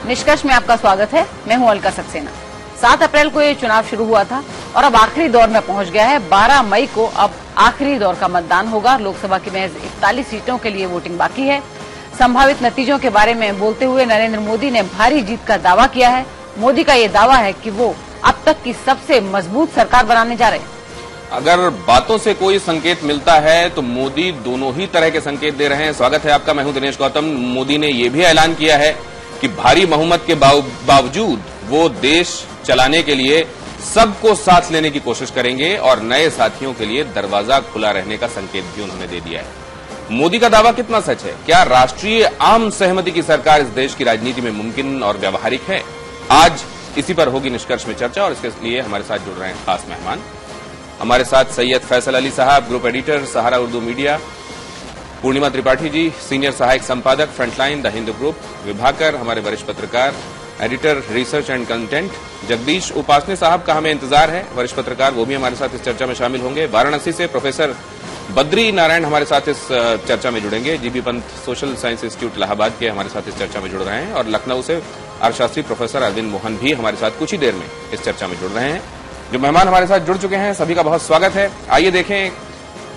निष्कर्ष में आपका स्वागत है। मैं हूं अलका सक्सेना। 7 अप्रैल को ये चुनाव शुरू हुआ था और अब आखिरी दौर में पहुंच गया है। 12 मई को अब आखिरी दौर का मतदान होगा। लोकसभा की महज 41 सीटों के लिए वोटिंग बाकी है। संभावित नतीजों के बारे में बोलते हुए नरेंद्र मोदी ने भारी जीत का दावा किया है। मोदी का ये दावा है कि वो अब तक की सबसे मजबूत सरकार बनाने जा रहे हैं। अगर बातों से कोई संकेत मिलता है तो मोदी दोनों ही तरह के संकेत दे रहे हैं। स्वागत है आपका, मैं हूं दिनेश गौतम। मोदी ने यह भी ऐलान किया है कि भारी बहुमत के बावजूद वो देश चलाने के लिए सबको साथ लेने की कोशिश करेंगे और नए साथियों के लिए दरवाजा खुला रहने का संकेत भी उन्होंने दे दिया है। मोदी का दावा कितना सच है? क्या राष्ट्रीय आम सहमति की सरकार इस देश की राजनीति में मुमकिन और व्यावहारिक है? आज इसी पर होगी निष्कर्ष में चर्चा और इसके लिए हमारे साथ जुड़ रहे हैं खास मेहमान। हमारे साथ सैयद फैसल अली साहब, ग्रुप एडिटर, सहारा उर्दू मीडिया, पूर्णिमा त्रिपाठी जी, सीनियर सहायक संपादक, frontline the Hindu group, Vibhakar हमारे वरिष्ठ पत्रकार, editor research and content, Jagdish Upasane साहब का हमें इंतजार है, वरिष्ठ पत्रकार, वो भी हमारे साथ इस चर्चा में शामिल होंगे। वाराणसी से प्रोफेसर बद्री नारायण हमारे साथ इस चर्चा में जुड़ेंगे। GB Pant social science institute Allahabad के हमारे साथ इस चर्चा में जुड़ रहे हैं और लखनऊ से अर्थशास्त्री प्रोफेसर अरविंद मोहन भी हमारे साथ कुछ ही देर में इस चर्चा में जुड़ रहे हैं। जो मेहमान हमारे साथ जुड़ चुके हैं सभी का बहुत स्वागत है। आइए देखें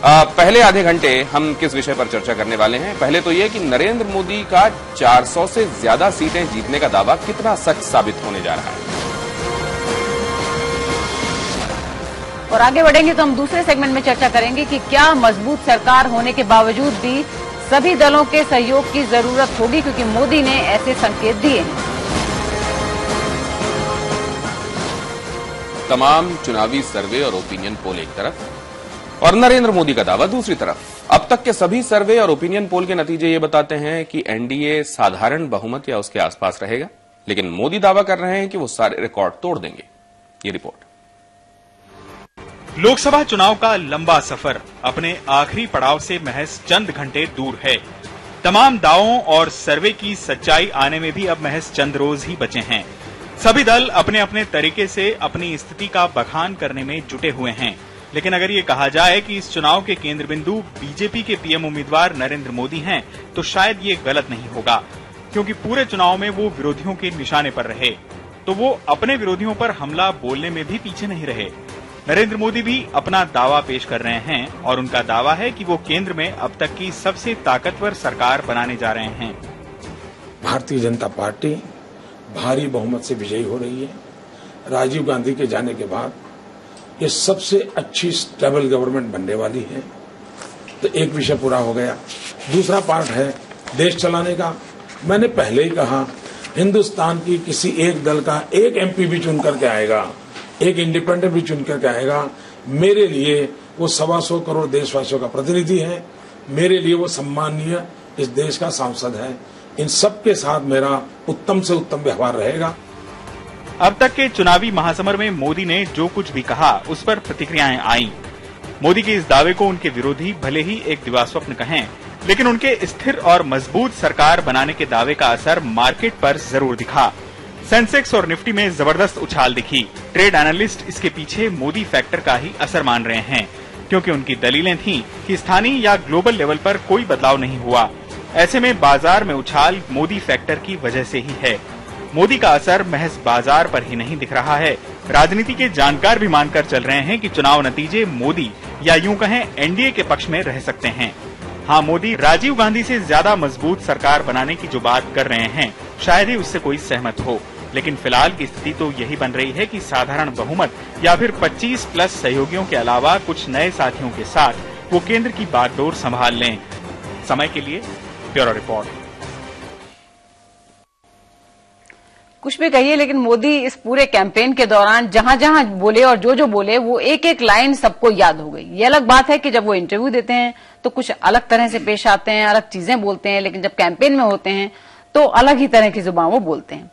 पहले आधे घंटे हम किस विषय पर चर्चा करने वाले हैं। पहले तो यह कि नरेंद्र मोदी का 400 से ज्यादा सीटें जीतने का दावा कितना सच साबित होने जा रहा है। और आगे बढ़ेंगे तो हम दूसरे सेगमेंट में चर्चा करेंगे कि क्या मजबूत सरकार होने के बावजूद भी सभी दलों के सहयोग की जरूरत होगी, क्योंकि मोदी ने ऐसे संकेत दिए हैं। तमाम चुनावी सर्वे और ओपिनियन पोल एक तरफ और नरेंद्र मोदी का दावा दूसरी तरफ। अब तक के सभी सर्वे और ओपिनियन पोल के नतीजे ये बताते हैं कि एनडीए साधारण बहुमत या उसके आसपास रहेगा, लेकिन मोदी दावा कर रहे हैं कि वो सारे रिकॉर्ड तोड़ देंगे। ये रिपोर्ट। लोकसभा चुनाव का लंबा सफर अपने आखिरी पड़ाव से महज चंद घंटे दूर है। तमाम दावों और सर्वे की सच्चाई आने में भी अब महज चंद रोज ही बचे हैं। सभी दल अपने अपने तरीके से अपनी स्थिति का बखान करने में जुटे हुए हैं, लेकिन अगर ये कहा जाए कि इस चुनाव के केंद्र बिंदु बीजेपी के पीएम उम्मीदवार नरेंद्र मोदी हैं, तो शायद ये गलत नहीं होगा, क्योंकि पूरे चुनाव में वो विरोधियों के निशाने पर रहे, तो वो अपने विरोधियों पर हमला बोलने में भी पीछे नहीं रहे। नरेंद्र मोदी भी अपना दावा पेश कर रहे हैं और उनका दावा है कि वो केंद्र में अब तक की सबसे ताकतवर सरकार बनाने जा रहे हैं। भारतीय जनता पार्टी भारी बहुमत से विजयी हो रही है। राजीव गांधी के जाने के बाद ये सबसे अच्छी स्टेबल गवर्नमेंट बनने वाली है। तो एक विषय पूरा हो गया। दूसरा पार्ट है देश चलाने का। मैंने पहले ही कहा, हिंदुस्तान की किसी एक दल का एक एमपी भी चुन करके आएगा, एक इंडिपेंडेंट भी चुन करके आएगा, मेरे लिए वो 125 करोड़ देशवासियों का प्रतिनिधि है। मेरे लिए वो सम्मानीय इस देश का सांसद है। इन सबके साथ मेरा उत्तम से उत्तम व्यवहार रहेगा। अब तक के चुनावी महासमर में मोदी ने जो कुछ भी कहा उस पर प्रतिक्रियाएं आईं। मोदी के इस दावे को उनके विरोधी भले ही एक दिवास्वप्न कहें, लेकिन उनके स्थिर और मजबूत सरकार बनाने के दावे का असर मार्केट पर जरूर दिखा। सेंसेक्स और निफ्टी में जबरदस्त उछाल दिखी। ट्रेड एनालिस्ट इसके पीछे मोदी फैक्टर का ही असर मान रहे हैं, क्योंकि उनकी दलीलें थीं कि स्थानीय या ग्लोबल लेवल पर कोई बदलाव नहीं हुआ। ऐसे में बाजार में उछाल मोदी फैक्टर की वजह से ही है। मोदी का असर महज बाजार पर ही नहीं दिख रहा है। राजनीति के जानकार भी मानकर चल रहे हैं कि चुनाव नतीजे मोदी या यूं कहें एनडीए के पक्ष में रह सकते हैं। हाँ, मोदी राजीव गांधी से ज्यादा मजबूत सरकार बनाने की जो बात कर रहे हैं, शायद ही उससे कोई सहमत हो, लेकिन फिलहाल की स्थिति तो यही बन रही है कि साधारण बहुमत या फिर 25 प्लस सहयोगियों के अलावा कुछ नए साथियों के साथ वो केंद्र की बागडोर संभाल लें। समय के लिए ब्यूरो रिपोर्ट। कुछ भी कहिए, लेकिन मोदी इस पूरे कैंपेन के दौरान जहां जहां बोले और जो बोले वो एक एक लाइन सबको याद हो गई। ये अलग बात है कि जब वो इंटरव्यू देते हैं तो कुछ अलग तरह से पेश आते हैं, अलग चीजें बोलते हैं, लेकिन जब कैंपेन में होते हैं तो अलग ही तरह की जुबान वो बोलते हैं।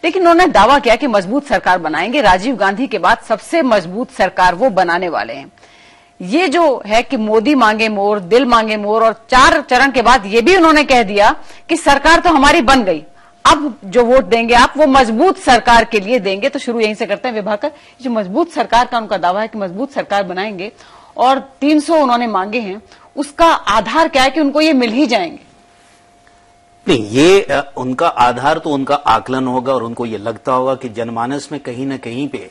लेकिन उन्होंने दावा किया कि मजबूत सरकार बनाएंगे, राजीव गांधी के बाद सबसे मजबूत सरकार वो बनाने वाले हैं। ये जो है कि मोदी मांगे मोर, दिल मांगे मोर, और 4 चरण के बाद ये भी उन्होंने कह दिया कि सरकार तो हमारी बन गई, अब जो वोट देंगे आप वो मजबूत सरकार के लिए देंगे। तो शुरू यहीं से करते हैं विभाकर। जो मजबूत सरकार का उनका दावा है कि मजबूत सरकार बनाएंगे और 300 उन्होंने मांगे हैं, उसका आधार क्या है कि उनको ये मिल ही जाएंगे? नहीं, ये उनका आधार तो उनका आकलन होगा और उनको ये लगता होगा कि जनमानस में कहीं ना कहीं पे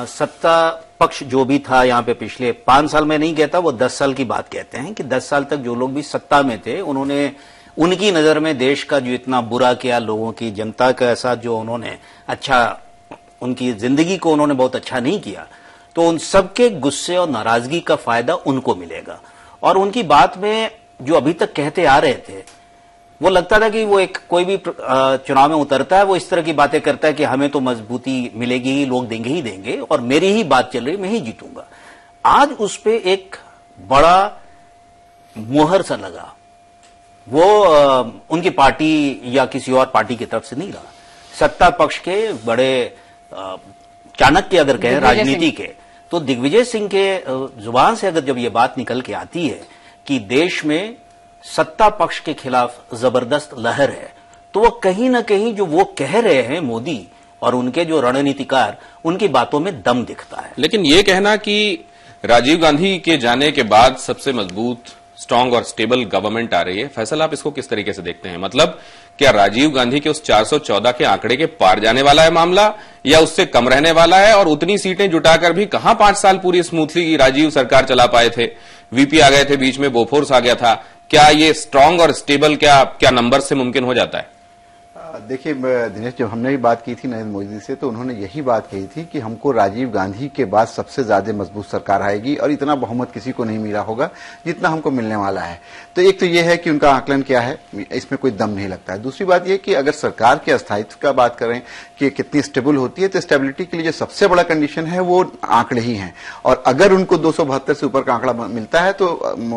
सत्ता पक्ष जो भी था यहाँ पे पिछले 5 साल में नहीं कहता, वो 10 साल की बात कहते हैं कि 10 साल तक जो लोग भी सत्ता में थे उन्होंने उनकी नजर में देश का जो इतना बुरा किया, लोगों की जनता का ऐसा जो उन्होंने अच्छा, उनकी जिंदगी को उन्होंने बहुत अच्छा नहीं किया, तो उन सबके गुस्से और नाराजगी का फायदा उनको मिलेगा। और उनकी बात में जो अभी तक कहते आ रहे थे, वो लगता था कि वो एक कोई भी चुनाव में उतरता है वो इस तरह की बातें करता है कि हमें तो मजबूती मिलेगी ही, लोग देंगे ही देंगे और मेरी ही बात चल रही, मैं ही जीतूंगा। आज उस पे एक बड़ा मुहर सा लगा, वो उनकी पार्टी या किसी और पार्टी की तरफ से नहीं रहा, सत्ता पक्ष के बड़े चाणक्य अगर कहें राजनीति के, तो दिग्विजय सिंह के जुबान से अगर जब ये बात निकल के आती है कि देश में सत्ता पक्ष के खिलाफ जबरदस्त लहर है, तो वो कहीं ना कहीं जो वो कह रहे हैं मोदी और उनके जो रणनीतिकार, उनकी बातों में दम दिखता है। लेकिन ये कहना कि राजीव गांधी के जाने के बाद सबसे मजबूत, स्ट्रांग और स्टेबल गवर्नमेंट आ रही है, फैसल आप इसको किस तरीके से देखते हैं? मतलब क्या राजीव गांधी के उस 414 के आंकड़े के पार जाने वाला है मामला, या उससे कम रहने वाला है? और उतनी सीटें जुटाकर भी कहां 5 साल पूरी स्मूथली राजीव सरकार चला पाए थे? वीपी आ गए थे, बीच में बोफोर्स आ गया था। क्या ये स्ट्रांग और स्टेबल क्या नंबर से मुमकिन हो जाता है? देखिए दिनेश, जब हमने भी बात की थी नरेंद्र मोदी से, तो उन्होंने यही बात कही थी कि हमको राजीव गांधी के बाद सबसे ज्यादा मजबूत सरकार आएगी और इतना बहुमत किसी को नहीं मिला होगा जितना हमको मिलने वाला है। तो एक तो यह है कि उनका आकलन क्या है, इसमें कोई दम नहीं लगता है। दूसरी बात यह कि अगर सरकार के स्थायित्व का बात करें कि कितनी स्टेबल होती है, तो स्टेबिलिटी के लिए जो सबसे बड़ा कंडीशन है वो आंकड़े ही हैं, और अगर उनको 272 से ऊपर का आंकड़ा मिलता है तो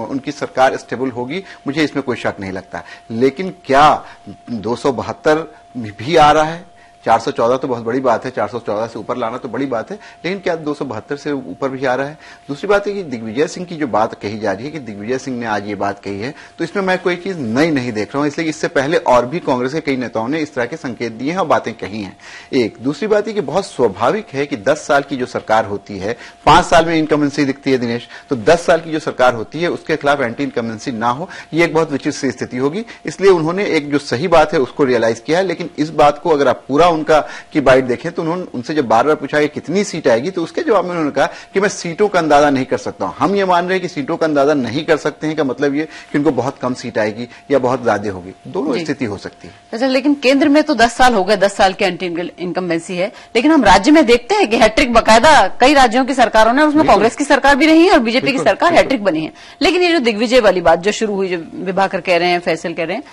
उनकी सरकार स्टेबल होगी, मुझे इसमें कोई शक नहीं लगता। लेकिन क्या 272 भी आ रहा है? 414 तो बहुत बड़ी बात है, 414 से ऊपर लाना तो बड़ी बात है, लेकिन क्या 272 से ऊपर भी आ रहा है? दूसरी बात है कि दिग्विजय सिंह की जो बात कही जा रही है कि दिग्विजय सिंह ने आज ये बात कही है, तो इसमें मैं कोई चीज नई नहीं देख रहा हूं, इसलिए इससे पहले और भी कांग्रेस के कई नेताओं ने इस तरह के संकेत दिए हैं और बातें कही हैं। एक दूसरी बात है कि बहुत स्वाभाविक है कि 10 साल की जो सरकार होती है, 5 साल में इनकम्बेंसी दिखती है दिनेश, तो 10 साल की जो सरकार होती है उसके खिलाफ एंटी इनकम्बेंसी ना हो, ये एक बहुत विचित्र सी स्थिति होगी। इसलिए उन्होंने एक जो सही बात है उसको रियलाइज किया है, लेकिन इस बात को अगर आप पूरा उनका की बाइट देखें तो उन्होंने उनसे जब बार बार पूछा कि कितनी सीट आएगी, तो उसके जवाब में उन्होंने कहा कि मैं सीटों का अंदाजा नहीं कर सकता हूं। हम ये मान रहे हैं कि सीटों का अंदाजा नहीं कर सकते हैं, का मतलब ये कि उनको बहुत कम सीट आएगी या बहुत ज्यादा होगी, दोनों स्थिति हो सकती है। अच्छा, लेकिन केंद्र में तो 10 साल हो गए, 10 साल की एंटी इनकम्बेंसी है, लेकिन हम राज्य में देखते हैं कि हैट्रिक बकायदा कई राज्यों की सरकारों ने, उसमें कांग्रेस की सरकार भी रही है और बीजेपी की सरकार हैट्रिक बनी है। लेकिन ये जो दिग्विजय वाली बात जो शुरू हुई, जो विभाकर कह रहे हैं, फैसल कह रहे हैं,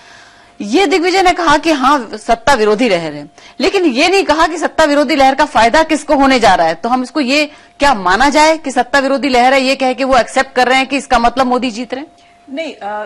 ये दिग्विजय ने कहा कि हाँ सत्ता विरोधी लहर है, लेकिन ये नहीं कहा कि सत्ता विरोधी लहर का फायदा किसको होने जा रहा है। तो हम इसको ये क्या माना जाए कि सत्ता विरोधी लहर है, ये कह के वो एक्सेप्ट कर रहे हैं कि इसका मतलब मोदी जीत रहे हैं? नहीं,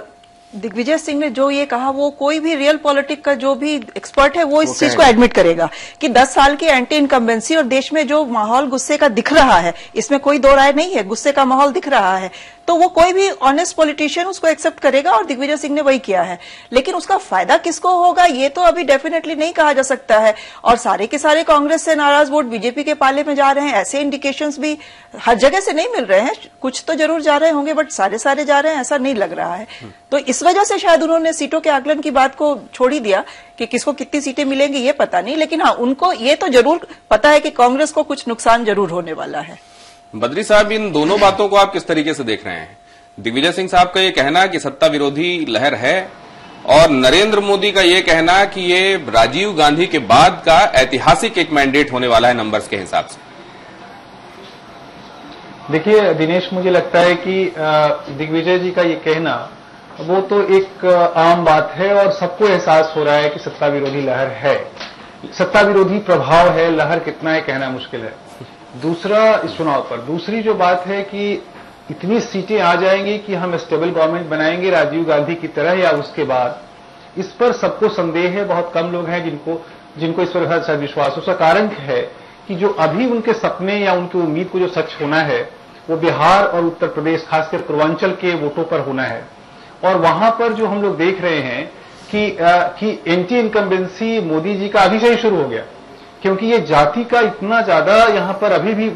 दिग्विजय सिंह ने जो ये कहा, वो कोई भी रियल पॉलिटिक का जो भी एक्सपर्ट है वो इस चीज को एडमिट करेगा कि 10 साल की एंटी इनकम्बेंसी और देश में जो माहौल गुस्से का दिख रहा है, इसमें कोई दो राय नहीं है, गुस्से का माहौल दिख रहा है, तो वो कोई भी ऑनेस्ट पॉलिटिशियन उसको एक्सेप्ट करेगा और दिग्विजय सिंह ने वही किया है। लेकिन उसका फायदा किसको होगा ये तो अभी डेफिनेटली नहीं कहा जा सकता है। और सारे के सारे कांग्रेस से नाराज वोट बीजेपी के पाले में जा रहे हैं, ऐसे इंडिकेशंस भी हर जगह से नहीं मिल रहे हैं। कुछ तो जरूर जा रहे होंगे, बट सारे जा रहे हैं ऐसा नहीं लग रहा है। तो इस वजह से शायद उन्होंने सीटों के आकलन की बात को छोड़ ही दिया कि किसको कितनी सीटें मिलेंगी ये पता नहीं, लेकिन हाँ उनको ये तो जरूर पता है कि कांग्रेस को कुछ नुकसान जरूर होने वाला है। बद्री साहब, इन दोनों बातों को आप किस तरीके से देख रहे हैं? दिग्विजय सिंह साहब का ये कहना कि सत्ता विरोधी लहर है, और नरेंद्र मोदी का ये कहना कि ये राजीव गांधी के बाद का ऐतिहासिक एक मैंडेट होने वाला है नंबर्स के हिसाब से। देखिए दिनेश, मुझे लगता है कि दिग्विजय जी का ये कहना वो तो एक आम बात है और सबको एहसास हो रहा है कि सत्ता विरोधी लहर है, सत्ता विरोधी प्रभाव है, लहर कितना है कहना मुश्किल है। दूसरा, इस चुनाव पर दूसरी जो बात है कि इतनी सीटें आ जाएंगी कि हम स्टेबल गवर्नमेंट बनाएंगे राजीव गांधी की तरह या उसके बाद, इस पर सबको संदेह है। बहुत कम लोग हैं जिनको इस पर विश्वास। उसका कारण है कि जो अभी उनके सपने या उनकी उम्मीद को जो सच होना है वो बिहार और उत्तर प्रदेश, खासकर पूर्वांचल के वोटों पर होना है। और वहां पर जो हम लोग देख रहे हैं कि एंटी इनकम्बेंसी मोदी जी का अभी से ही शुरू हो गया, क्योंकि ये जाति का इतना ज्यादा यहां पर अभी भी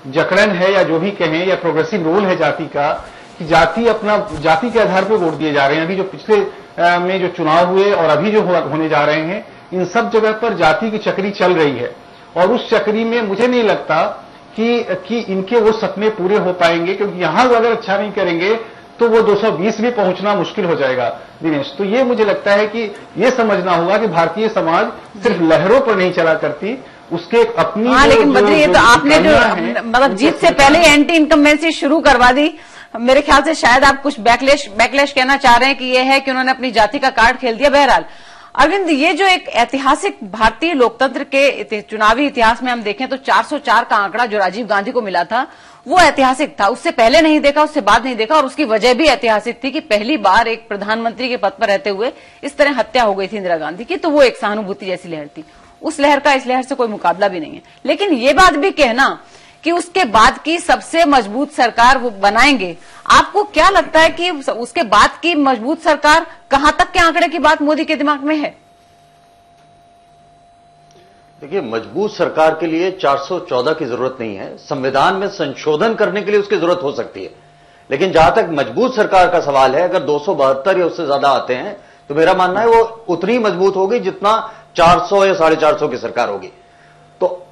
जकड़न है या जो भी कहें, या प्रोग्रेसिव रोल है जाति का, कि जाति के आधार पर वोट दिए जा रहे हैं। अभी जो पिछले में जो चुनाव हुए और अभी जो होने जा रहे हैं, इन सब जगह पर जाति की चक्री चल रही है और उस चक्री में मुझे नहीं लगता कि इनके वो सपने पूरे हो पाएंगे, क्योंकि यहां अगर अच्छा नहीं करेंगे तो वो 220 भी पहुंचना मुश्किल हो जाएगा दिनेश। तो ये मुझे लगता है कि ये समझना होगा कि भारतीय समाज सिर्फ लहरों पर नहीं चला करती, उसके अपनी लेकिन बद्री, ये तो आपने जो मतलब जीत से पहले एंटी इनकम्बेंसी शुरू करवा दी। मेरे ख्याल से शायद आप कुछ बैकलैश कहना चाह रहे हैं कि ये है कि उन्होंने अपनी जाति का कार्ड खेल दिया। बहरहाल अरविंद, ये जो एक ऐतिहासिक भारतीय लोकतंत्र के चुनावी इतिहास में हम देखें तो 404 का आंकड़ा जो राजीव गांधी को मिला था वो ऐतिहासिक था। उससे पहले नहीं देखा, उससे बाद नहीं देखा, और उसकी वजह भी ऐतिहासिक थी कि पहली बार एक प्रधानमंत्री के पद पर रहते हुए इस तरह हत्या हो गई थी इंदिरा गांधी की। तो वो एक सहानुभूति जैसी लहर थी। उस लहर का इस लहर से कोई मुकाबला भी नहीं है। लेकिन ये बात भी कहना कि उसके बाद की सबसे मजबूत सरकार वो बनाएंगे, आपको क्या लगता है कि उसके बाद की मजबूत सरकार कहां तक के आंकड़े की बात मोदी के दिमाग में है? देखिए, मजबूत सरकार के लिए 414 की जरूरत नहीं है। संविधान में संशोधन करने के लिए उसकी जरूरत हो सकती है, लेकिन जहां तक मजबूत सरकार का सवाल है, अगर 272 या उससे ज्यादा आते हैं तो मेरा मानना है वो उतनी मजबूत होगी जितना 400 या 450 की सरकार होगी। तो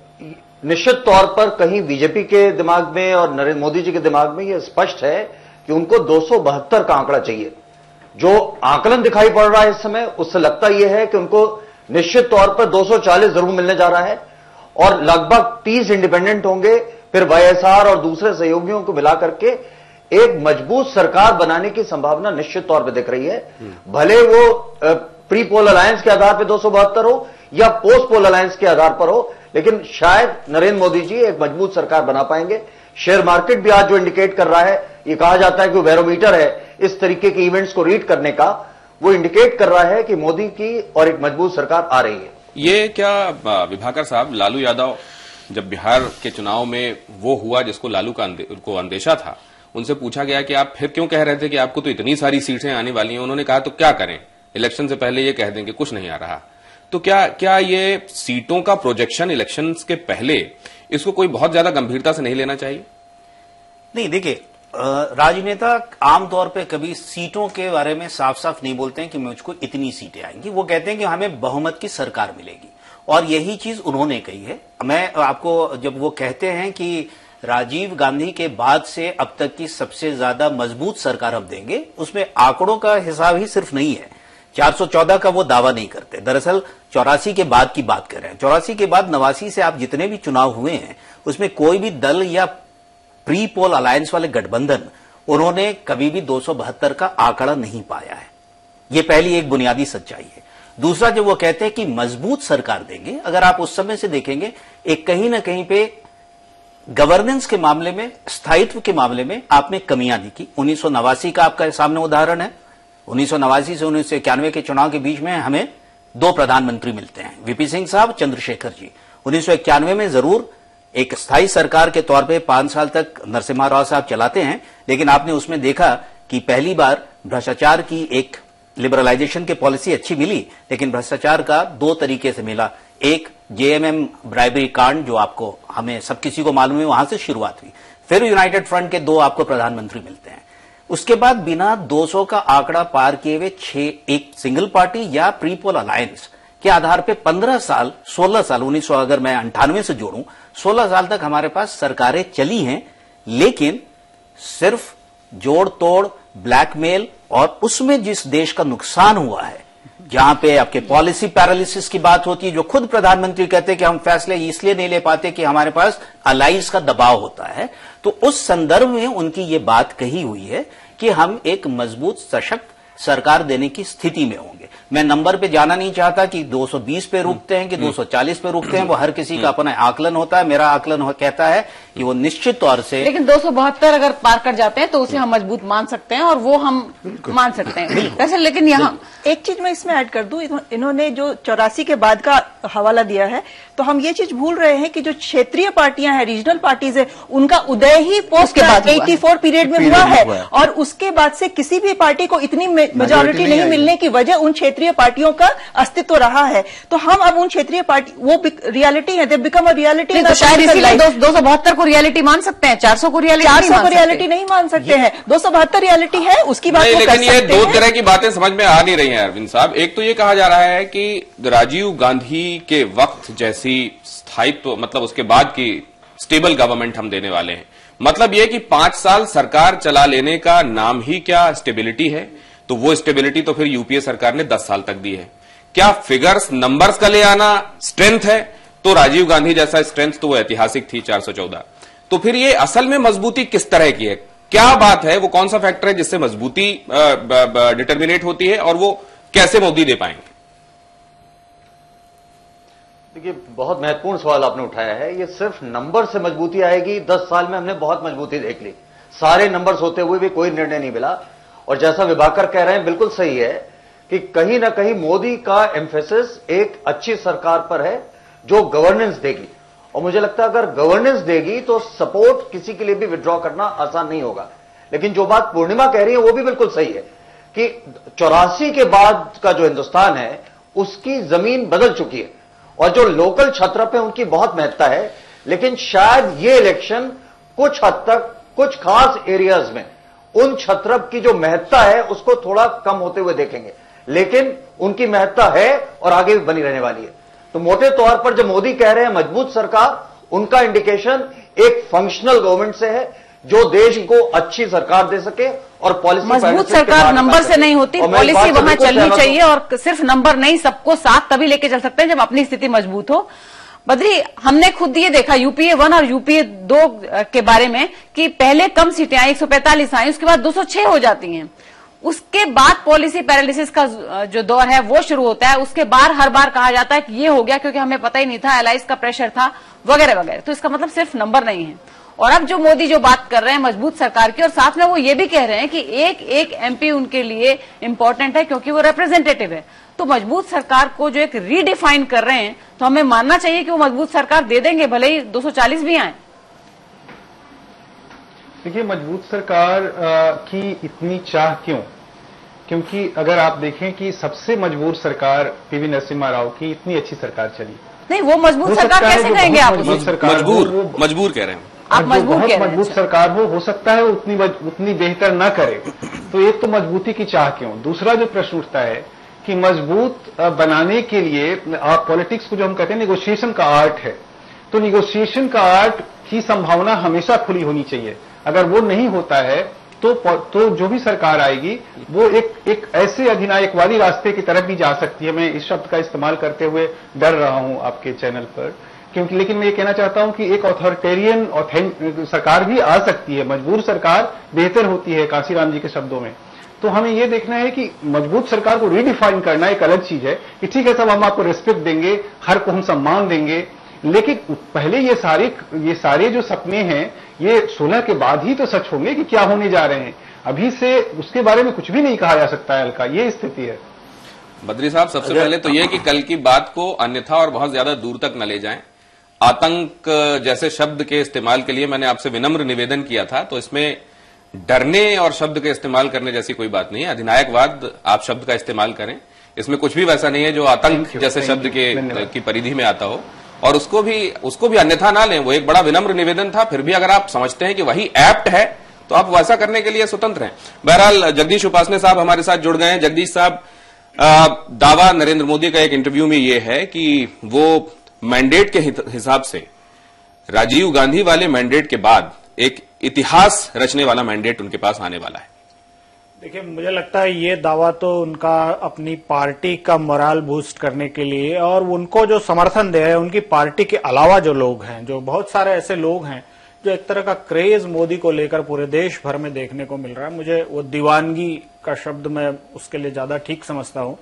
निश्चित तौर पर कहीं बीजेपी के दिमाग में और नरेंद्र मोदी जी के दिमाग में यह स्पष्ट है कि उनको 272 का आंकड़ा चाहिए। जो आंकलन दिखाई पड़ रहा है इस समय, उससे लगता यह है कि उनको निश्चित तौर पर 240 जरूर मिलने जा रहा है और लगभग 30 इंडिपेंडेंट होंगे, फिर वाईएसआर और दूसरे सहयोगियों को मिलाकर के एक मजबूत सरकार बनाने की संभावना निश्चित तौर पर दिख रही है। भले वो प्री पोल अलायंस के आधार पर 272 हो या पोस्ट पोल अलायंस के आधार पर हो, लेकिन शायद नरेंद्र मोदी जी एक मजबूत सरकार बना पाएंगे। शेयर मार्केट भी आज जो इंडिकेट कर रहा है, ये कहा जाता है कि वो बैरोमीटर है इस तरीके के इवेंट्स को रीड करने का, वो इंडिकेट कर रहा है कि मोदी की और एक मजबूत सरकार आ रही है। ये क्या विभाकर साहब, लालू यादव जब बिहार के चुनाव में वो हुआ जिसको लालू को अंदेशा था, उनसे पूछा गया कि आप फिर क्यों कह रहे थे कि आपको तो इतनी सारी सीटें आने वाली हैं? उन्होंने कहा तो क्या करें, इलेक्शन से पहले ये कह दें कि कुछ नहीं आ रहा। तो क्या ये सीटों का प्रोजेक्शन इलेक्शंस के पहले, इसको कोई बहुत ज्यादा गंभीरता से नहीं लेना चाहिए? नहीं, देखिए, राजनेता आमतौर पे कभी सीटों के बारे में साफ साफ नहीं बोलते हैं कि मुझको इतनी सीटें आएंगी। वो कहते हैं कि हमें बहुमत की सरकार मिलेगी, और यही चीज उन्होंने कही है। मैं आपको, जब वो कहते हैं कि राजीव गांधी के बाद से अब तक की सबसे ज्यादा मजबूत सरकार हम देंगे, उसमें आंकड़ों का हिसाब ही सिर्फ नहीं है। 414 का वो दावा नहीं करते, दरअसल 84 के बाद की बात कर रहे हैं। 84 के बाद 89 से आप जितने भी चुनाव हुए हैं, उसमें कोई भी दल या प्री पोल अलायंस वाले गठबंधन, उन्होंने कभी भी 272 का आंकड़ा नहीं पाया है। ये पहली एक बुनियादी सच्चाई है। दूसरा, जब वो कहते हैं कि मजबूत सरकार देंगे, अगर आप उस समय से देखेंगे, एक कहीं ना कहीं पे गवर्नेंस के मामले में, स्थायित्व के मामले में आपने कमियां दिखी। 1989 का आपका सामने उदाहरण है। 1989 से 1991 के चुनाव के बीच में हमें 2 प्रधानमंत्री मिलते हैं, वीपी सिंह साहब, चंद्रशेखर जी। 1991 में जरूर एक स्थायी सरकार के तौर पे 5 साल तक नरसिम्हा राव साहब चलाते हैं, लेकिन आपने उसमें देखा कि पहली बार भ्रष्टाचार की एक लिबरलाइजेशन की पॉलिसी अच्छी मिली, लेकिन भ्रष्टाचार का 2 तरीके से मिला। एक जेएमएम ब्राइबरी कांड, जो आपको, हमें सब किसी को मालूम है, वहां से शुरुआत हुई। फिर यूनाइटेड फ्रंट के 2 आपको प्रधानमंत्री मिलते हैं। उसके बाद बिना 200 का आंकड़ा पार किए हुए 6 एक सिंगल पार्टी या प्री पोल अलायंस के आधार पे 15 साल, 16 साल, 1900 अगर मैं 98 से जोड़ूं, 16 साल तक हमारे पास सरकारें चली हैं, लेकिन सिर्फ जोड़ तोड़, ब्लैकमेल, और उसमें जिस देश का नुकसान हुआ है, जहां पे आपके पॉलिसी पैरालिसिस की बात होती है, जो खुद प्रधानमंत्री कहते हैं कि हम फैसले इसलिए नहीं ले पाते कि हमारे पास अलाइंस का दबाव होता है, तो उस संदर्भ में उनकी ये बात कही हुई है कि हम एक मजबूत सशक्त सरकार देने की स्थिति में होंगे। मैं नंबर पे जाना नहीं चाहता कि 220 पे रुकते हैं कि 240 पे रुकते हैं, वो हर किसी का अपना आकलन होता है। मेरा आकलन कहता है कि वो निश्चित तौर से, लेकिन 272 अगर पार कर जाते हैं तो उसे हम मजबूत मान सकते हैं, और वो हम मान सकते हैं वैसे। लेकिन यहाँ एक चीज मैं इसमें ऐड कर दूं, इन्होंने जो 84 के बाद का हवाला दिया है, तो हम ये चीज भूल रहे हैं कि जो क्षेत्रीय पार्टियां हैं, रीजनल पार्टीज है, उनका उदय ही पोस्ट के बाद 84 पीरियड में हुआ है, और उसके बाद से किसी भी पार्टी को इतनी मेजॉरिटी नहीं मिलने की वजह उन क्षेत्रीय पार्टियों का अस्तित्व रहा है। तो हम अब उन क्षेत्रीय पार्टी, वो रियलिटी है, दे बिकम अ रियलिटी। तो शायद इसीलिए 272 को रियलिटी मान सकते हैं, 400 को रियलिटी 400 को रियलिटी नहीं मान सकते हैं। 272 रियलिटी है, उसकी बात वो कर लेकिन ये सकते दो हैं। तरह की बातें समझ में आ नहीं रही हैं अरविंद साहब। एक तो ये कहा जा रहा है कि राजीव गांधी के वक्त जैसी स्थायित्व, मतलब उसके बाद की स्टेबल गवर्नमेंट हम देने वाले हैं। मतलब यह कि 5 साल सरकार चला लेने का नाम ही क्या स्टेबिलिटी है, तो वो स्टेबिलिटी तो फिर यूपीए सरकार ने 10 साल तक दी है। क्या फिगर्स, नंबर्स का ले आना स्ट्रेंथ है? तो राजीव गांधी जैसा स्ट्रेंथ तो वो ऐतिहासिक थी 414। तो फिर ये असल में मजबूती किस तरह की है? क्या बात है, वो कौन सा फैक्टर है जिससे मजबूती डिटर्मिनेट होती है, और वो कैसे मोदी दे पाएंगे? देखिए, बहुत महत्वपूर्ण सवाल आपने उठाया है। ये सिर्फ नंबर से मजबूती आएगी? 10 साल में हमने बहुत मजबूती देख ली, सारे नंबर्स होते हुए भी कोई निर्णय नहीं मिला। और जैसा विभाकर कह रहे हैं बिल्कुल सही है कि कहीं ना कहीं मोदी का एम्फेसिस एक अच्छी सरकार पर है जो गवर्नेंस देगी। और मुझे लगता है अगर गवर्नेंस देगी तो सपोर्ट किसी के लिए भी विड्रॉ करना आसान नहीं होगा। लेकिन जो बात पूर्णिमा कह रही है वो भी बिल्कुल सही है कि 84 के बाद का जो हिंदुस्तान है उसकी जमीन बदल चुकी है, और जो लोकल छत्रप है उनकी बहुत महत्ता है। लेकिन शायद ये इलेक्शन कुछ हद तक कुछ खास एरियाज में उन छत्रप की जो महत्ता है उसको थोड़ा कम होते हुए देखेंगे, लेकिन उनकी महत्ता है और आगे भी बनी रहने वाली है। तो मोटे तौर पर जब मोदी कह रहे हैं मजबूत सरकार, उनका इंडिकेशन एक फंक्शनल गवर्नमेंट से है जो देश को अच्छी सरकार दे सके। और पॉलिसी, मजबूत सरकार नंबर से नहीं होती, पॉलिसी वहां चलनी चाहिए, और सिर्फ नंबर नहीं, सबको साथ तभी लेके चल सकते हैं जब अपनी स्थिति मजबूत हो। बद्री, हमने खुद ये देखा यूपीए 1 और यूपीए 2 के बारे में कि पहले कम सीटें आई, 145 आई, उसके बाद 206 हो जाती हैं। उसके बाद पॉलिसी पैरालिसिस का जो दौर है वो शुरू होता है। उसके बाद हर बार कहा जाता है कि ये हो गया क्योंकि हमें पता ही नहीं था, एलाइज का प्रेशर था, वगैरह वगैरह। तो इसका मतलब सिर्फ नंबर नहीं है। और अब जो मोदी जो बात कर रहे हैं मजबूत सरकार की, और साथ में वो ये भी कह रहे हैं कि एक एक एमपी उनके लिए इंपॉर्टेंट है क्योंकि वो रिप्रेजेंटेटिव है। तो मजबूत सरकार को जो एक रीडिफाइन कर रहे हैं, तो हमें मानना चाहिए कि वो मजबूत सरकार दे देंगे, भले ही 240 भी आए। देखिए, मजबूत सरकार की इतनी चाह क्यों? क्योंकि अगर आप देखें कि सबसे मजबूत सरकार पीवी नरसिम्हा राव की इतनी अच्छी सरकार चली नहीं, वो मजबूत सरकार कैसे कहेंगे आप? मजबूर कह रहे हैं आप, मजबूत कह रहे हैं। मजबूत सरकार हो सकता है उतनी बेहतर ना करे। तो एक तो मजबूती की चाह क्यों? दूसरा जो प्रश्न उठता है कि मजबूत बनाने के लिए आप पॉलिटिक्स को जो हम कहते हैं निगोशिएशन का आर्ट है, तो निगोशिएशन का आर्ट की संभावना हमेशा खुली होनी चाहिए। अगर वो नहीं होता है तो जो भी सरकार आएगी वो एक ऐसे अधिनायकवादी रास्ते की तरफ भी जा सकती है। मैं इस शब्द का इस्तेमाल करते हुए डर रहा हूं आपके चैनल पर, क्योंकि लेकिन मैं ये कहना चाहता हूं कि एक ऑथोरिटेरियन सरकार भी आ सकती है। मजबूर सरकार बेहतर होती है, कांसीराम जी के शब्दों में। तो हमें ये देखना है कि मजबूत सरकार को रीडिफाइन करना एक अलग चीज है कि ठीक है सब हम आपको रिस्पेक्ट देंगे, हर को हम सम्मान देंगे, लेकिन पहले ये सारे जो सपने हैं ये 16 के बाद ही तो सच होंगे कि क्या होने जा रहे हैं। अभी से उसके बारे में कुछ भी नहीं कहा जा सकता है। अलका, ये स्थिति है। बद्री साहब, सबसे पहले तो यह कि कल की बात को अन्यथा और बहुत ज्यादा दूर तक न ले जाएं। आतंक जैसे शब्द के इस्तेमाल के लिए मैंने आपसे विनम्र निवेदन किया था, तो इसमें डरने और शब्द के इस्तेमाल करने जैसी कोई बात नहीं है। अधिनायकवाद आप शब्द का इस्तेमाल करें, इसमें कुछ भी वैसा नहीं है जो आतंक जैसे शब्द की परिधि में आता हो, और उसको भी अन्यथा ना लें। वो एक बड़ा विनम्र निवेदन था। फिर भी अगर आप समझते हैं कि वही एप्ट है तो आप वैसा करने के लिए स्वतंत्र हैं। बहरहाल जगदीश उपासने साहब हमारे साथ जुड़ गए हैं। जगदीश साहब, दावा नरेंद्र मोदी का एक इंटरव्यू में ये है कि वो मैंडेट के हिसाब से राजीव गांधी वाले मैंडेट के बाद एक इतिहास रचने वाला मैंडेट उनके पास आने वाला है। देखिए, मुझे लगता है ये दावा तो उनका अपनी पार्टी का मोराल बूस्ट करने के लिए, और उनको जो समर्थन दे रहे हैं उनकी पार्टी के अलावा जो लोग हैं, जो बहुत सारे ऐसे लोग हैं जो एक तरह का क्रेज मोदी को लेकर पूरे देश भर में देखने को मिल रहा है। मुझे वो दीवानगी का शब्द मैं उसके लिए ज्यादा ठीक समझता हूं।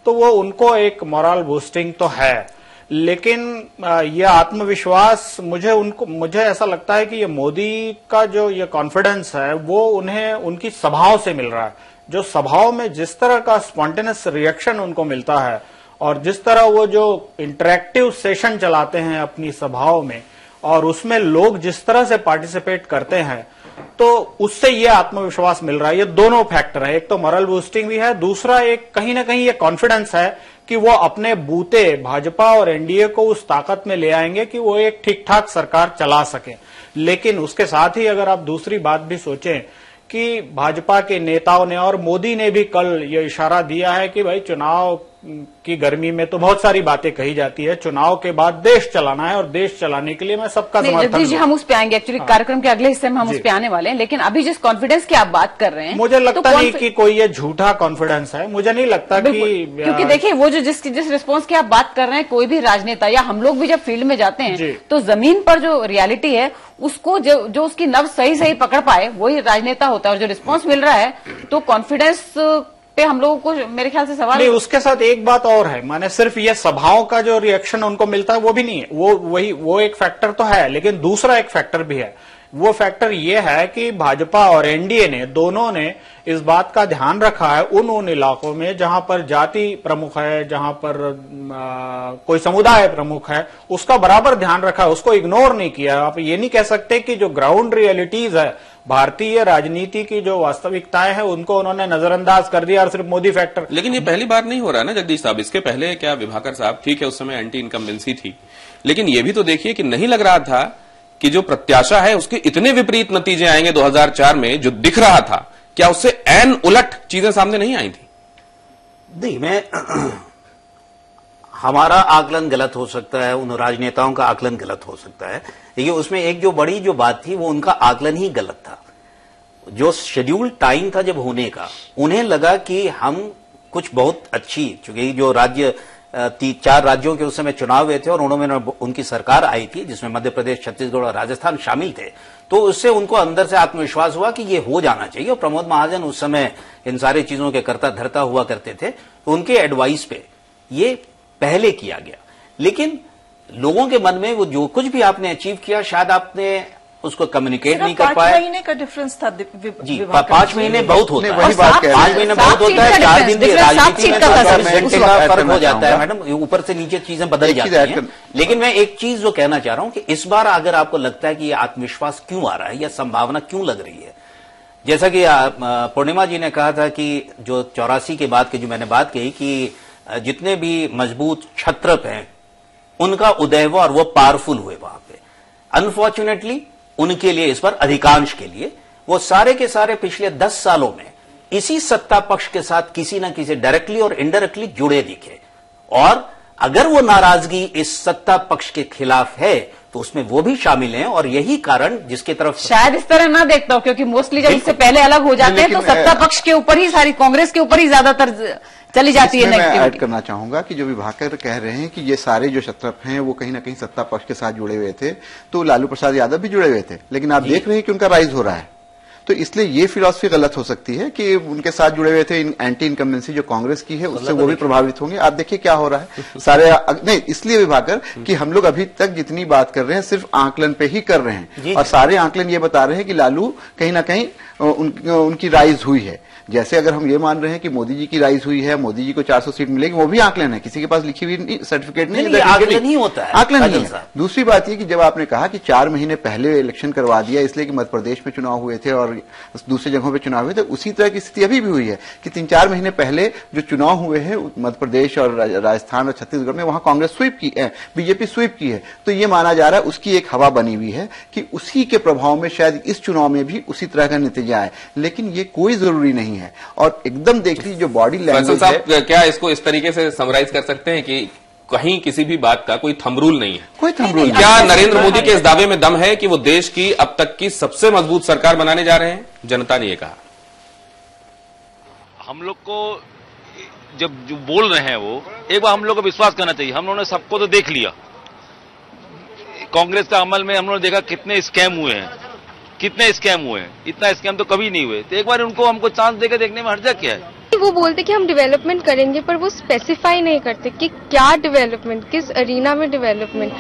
तो वो उनको एक मोरल बूस्टिंग तो है, लेकिन ये आत्मविश्वास मुझे ऐसा लगता है कि ये मोदी का जो ये कॉन्फिडेंस है वो उन्हें उनकी सभाओं से मिल रहा है। जो सभाओं में जिस तरह का स्पॉन्टेनियस रिएक्शन उनको मिलता है और जिस तरह वो जो इंटरेक्टिव सेशन चलाते हैं अपनी सभाओं में और उसमें लोग जिस तरह से पार्टिसिपेट करते हैं, तो उससे ये आत्मविश्वास मिल रहा है। ये दोनों फैक्टर है, एक तो मॉरल बूस्टिंग भी है, दूसरा एक कहीं ना कहीं ये कॉन्फिडेंस है कि वो अपने बूते भाजपा और एनडीए को उस ताकत में ले आएंगे कि वो एक ठीक ठाक सरकार चला सके। लेकिन उसके साथ ही अगर आप दूसरी बात भी सोचें कि भाजपा के नेताओं ने और मोदी ने भी कल ये इशारा दिया है कि भाई चुनाव की गर्मी में तो बहुत सारी बातें कही जाती है, चुनाव के बाद देश चलाना है और देश चलाने के लिए मैं सबका समर्थन। जगदीश जी, हम उस पे आएंगे, एक्चुअली कार्यक्रम के अगले हिस्से में हम उस पे आने वाले हैं, लेकिन अभी जिस कॉन्फिडेंस की आप बात कर रहे हैं, मुझे लगता नहीं कि कोई ये झूठा कॉन्फिडेंस है, मुझे नहीं लगता कि, क्योंकि देखिए वो जो जिस रिस्पॉन्स की आप बात कर रहे हैं, कोई भी राजनेता या हम लोग भी जब फील्ड में जाते हैं तो जमीन पर जो रियलिटी है उसको जो उसकी नब्ज सही पकड़ पाए वही राजनेता होता है, और जो रिस्पॉन्स मिल रहा है तो कॉन्फिडेंस पे हम लोगों को मेरे ख्याल से सवाल नहीं। उसके साथ एक बात और है, माने सिर्फ ये सभाओं का जो रिएक्शन उनको मिलता है वो भी नहीं है, वो एक फैक्टर तो है, लेकिन दूसरा एक फैक्टर भी है। वो फैक्टर ये है कि भाजपा और एनडीए ने दोनों ने इस बात का ध्यान रखा है उन इलाकों में जहां पर जाति प्रमुख है, जहां पर कोई समुदाय प्रमुख है, उसका बराबर ध्यान रखा है, उसको इग्नोर नहीं किया। आप ये नहीं कह सकते कि जो ग्राउंड रियलिटीज है, भारतीय राजनीति की जो वास्तविकताएं हैं, उनको उन्होंने नजरअंदाज कर दिया और सिर्फ मोदी फैक्टर। लेकिन ये पहली बार नहीं हो रहा ना जगदीश साहब, इसके पहले क्या विभाकर साहब, ठीक है उस समय एंटी इनकम्बेंसी थी, लेकिन ये भी तो देखिए कि नहीं लग रहा था कि जो प्रत्याशा है उसके इतने विपरीत नतीजे आएंगे 2004 में जो दिख रहा था, क्या उससे ऐन उलट चीजें सामने नहीं आई थी? नहीं, हमारा आकलन गलत हो सकता है, उन राजनेताओं का आकलन गलत हो सकता है। देखिए उसमें एक जो बड़ी जो बात थी वो उनका आकलन ही गलत था। जो शेड्यूल्ड टाइम था जब होने का, उन्हें लगा कि हम कुछ बहुत अच्छी, चूंकि जो राज्य 4 राज्यों के उस समय चुनाव हुए थे और उन्होंने उनकी सरकार आई थी जिसमें मध्य प्रदेश, छत्तीसगढ़ और राजस्थान शामिल थे, तो उससे उनको अंदर से आत्मविश्वास हुआ कि ये हो जाना चाहिए। और प्रमोद महाजन उस समय इन सारी चीजों के करता धरता हुआ करते थे, तो उनके एडवाइस पे ये पहले किया गया। लेकिन लोगों के मन में वो जो कुछ भी आपने अचीव किया, शायद आपने उसको कम्युनिकेट नहीं कर पाए। 5 महीने का डिफरेंस था जी, 5 महीने बहुत होता है, वही बात कह रहे हैं। 5 महीने बहुत होता है, 4 दिन की राजनीति में का फर्क हो जाता है मैडम, ऊपर से नीचे चीजें बदल जाती हैं। लेकिन मैं एक चीज जो कहना चाह रहा हूं कि इस बार अगर आपको लगता है कि ये आत्मविश्वास क्यों आ रहा है या संभावना क्यों लग रही है, जैसा कि पूर्णिमा जी ने कहा था कि जो 84 के बाद की जो मैंने बात कही कि जितने भी मजबूत क्षत्रप हैं उनका उदय हुआ और वो पावरफुल हुए वहां पे। अनफॉर्चुनेटली उनके लिए, इस पर अधिकांश के लिए, वो सारे के सारे पिछले 10 सालों में इसी सत्ता पक्ष के साथ किसी न किसी डायरेक्टली और इनडायरेक्टली जुड़े दिखे। और अगर वो नाराजगी इस सत्ता पक्ष के खिलाफ है तो उसमें वो भी शामिल हैं, और यही कारण जिसकी तरफ शायद इस तरह ना देखता हूं, क्योंकि मोस्टली जब इससे पहले अलग हो जाते हैं तो सत्ता पक्ष के ऊपर ही, सारी कांग्रेस के ऊपर ही ज्यादातर चली जाती है। मैं ऐड करना चाहूंगा कि जो विभाकर कह रहे हैं कि ये सारे जो क्षत्रप हैं वो कहीं ना कहीं सत्ता पक्ष के साथ जुड़े हुए थे, तो लालू प्रसाद यादव भी जुड़े हुए थे, लेकिन आप देख रहे हैं कि उनका राइज हो रहा है। तो इसलिए ये फिलॉसफी गलत हो सकती है कि उनके साथ जुड़े हुए थे एंटी इनकम्बेंसी जो कांग्रेस की है उससे वो भी प्रभावित होंगे। आप देखिए क्या हो रहा है सारे नहीं, इसलिए विभाकर कि हम लोग अभी तक जितनी बात कर रहे हैं सिर्फ आंकलन पे ही कर रहे हैं, और सारे आंकलन ये बता रहे हैं कि लालू कहीं ना कहीं उनकी राइज हुई है। जैसे अगर हम ये मान रहे हैं कि मोदी जी की राइज हुई है, मोदी जी को 400 सीट मिलेगी, वो भी आकलन है, किसी के पास लिखी हुई सर्टिफिकेट नहीं, आकलन ही होता है, आकलन नहीं है। दूसरी बात ये कि जब आपने कहा कि 4 महीने पहले इलेक्शन करवा दिया इसलिए कि मध्य प्रदेश में चुनाव हुए थे और दूसरी जगहों पे चुनाव हुए थे, उसी तरह की स्थिति अभी भी हुई है कि 3-4 महीने पहले जो चुनाव हुए हैं मध्य प्रदेश और राजस्थान और छत्तीसगढ़ में, वहां कांग्रेस स्वीप की है, बीजेपी स्वीप की है, तो ये माना जा रहा है उसकी एक हवा बनी हुई है कि उसी के प्रभाव में शायद इस चुनाव में भी उसी तरह का नतीजा आए, लेकिन ये कोई जरूरी नहीं है। और एकदम देख लीजिए जो बॉडी लैंग्वेज है, क्या इसको इस तरीके से समराइज कर सकते हैं कि कहीं किसी भी बात का कोई थंब रूल नहीं है? कोई थंब रूल नहीं। क्या नरेंद्र मोदी के इस दावे में दम है कि वो देश की अब तक की सबसे मजबूत सरकार बनाने जा रहे हैं? जनता ने ये कहा। हम लोग को जब जो बोल रहे हैं वो एक बार हम लोग को विश्वास करना चाहिए। हम लोगों ने सबको तो देख लिया, कांग्रेस का अमल में हम लोगों ने देखा कितने स्कैम हुए हैं, कितने स्कैम हुए हैं, इतना स्कैम तो कभी नहीं हुए। तो एक बार उनको हमको चांस देकर देखने में हर्जा क्या है? वो बोलते कि हम डेवलपमेंट करेंगे, पर वो स्पेसिफाई नहीं करते कि क्या डेवलपमेंट, किस अरीना में डेवलपमेंट।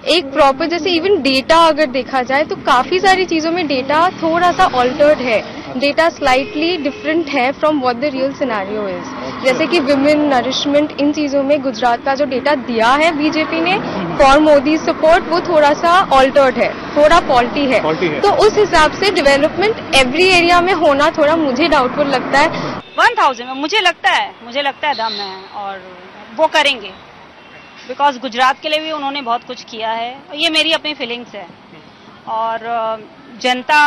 एक प्रॉपर, जैसे इवन डेटा अगर देखा जाए तो काफी सारी चीजों में डेटा थोड़ा सा ऑल्टर्ड है, डेटा स्लाइटली डिफरेंट है from what the real scenario is. जैसे कि विमेन नरिशमेंट, इन चीजों में गुजरात का जो डेटा दिया है बीजेपी ने फॉर मोदी सपोर्ट वो थोड़ा सा ऑल्टर्ड है, थोड़ा फॉल्टी है। तो उस हिसाब से डेवलपमेंट एवरी एरिया में होना थोड़ा मुझे डाउटफुल लगता है। 1000 में मुझे लगता है दम है और वो करेंगे, बिकॉज गुजरात के लिए भी उन्होंने बहुत कुछ किया है। ये मेरी अपनी फीलिंग्स है और जनता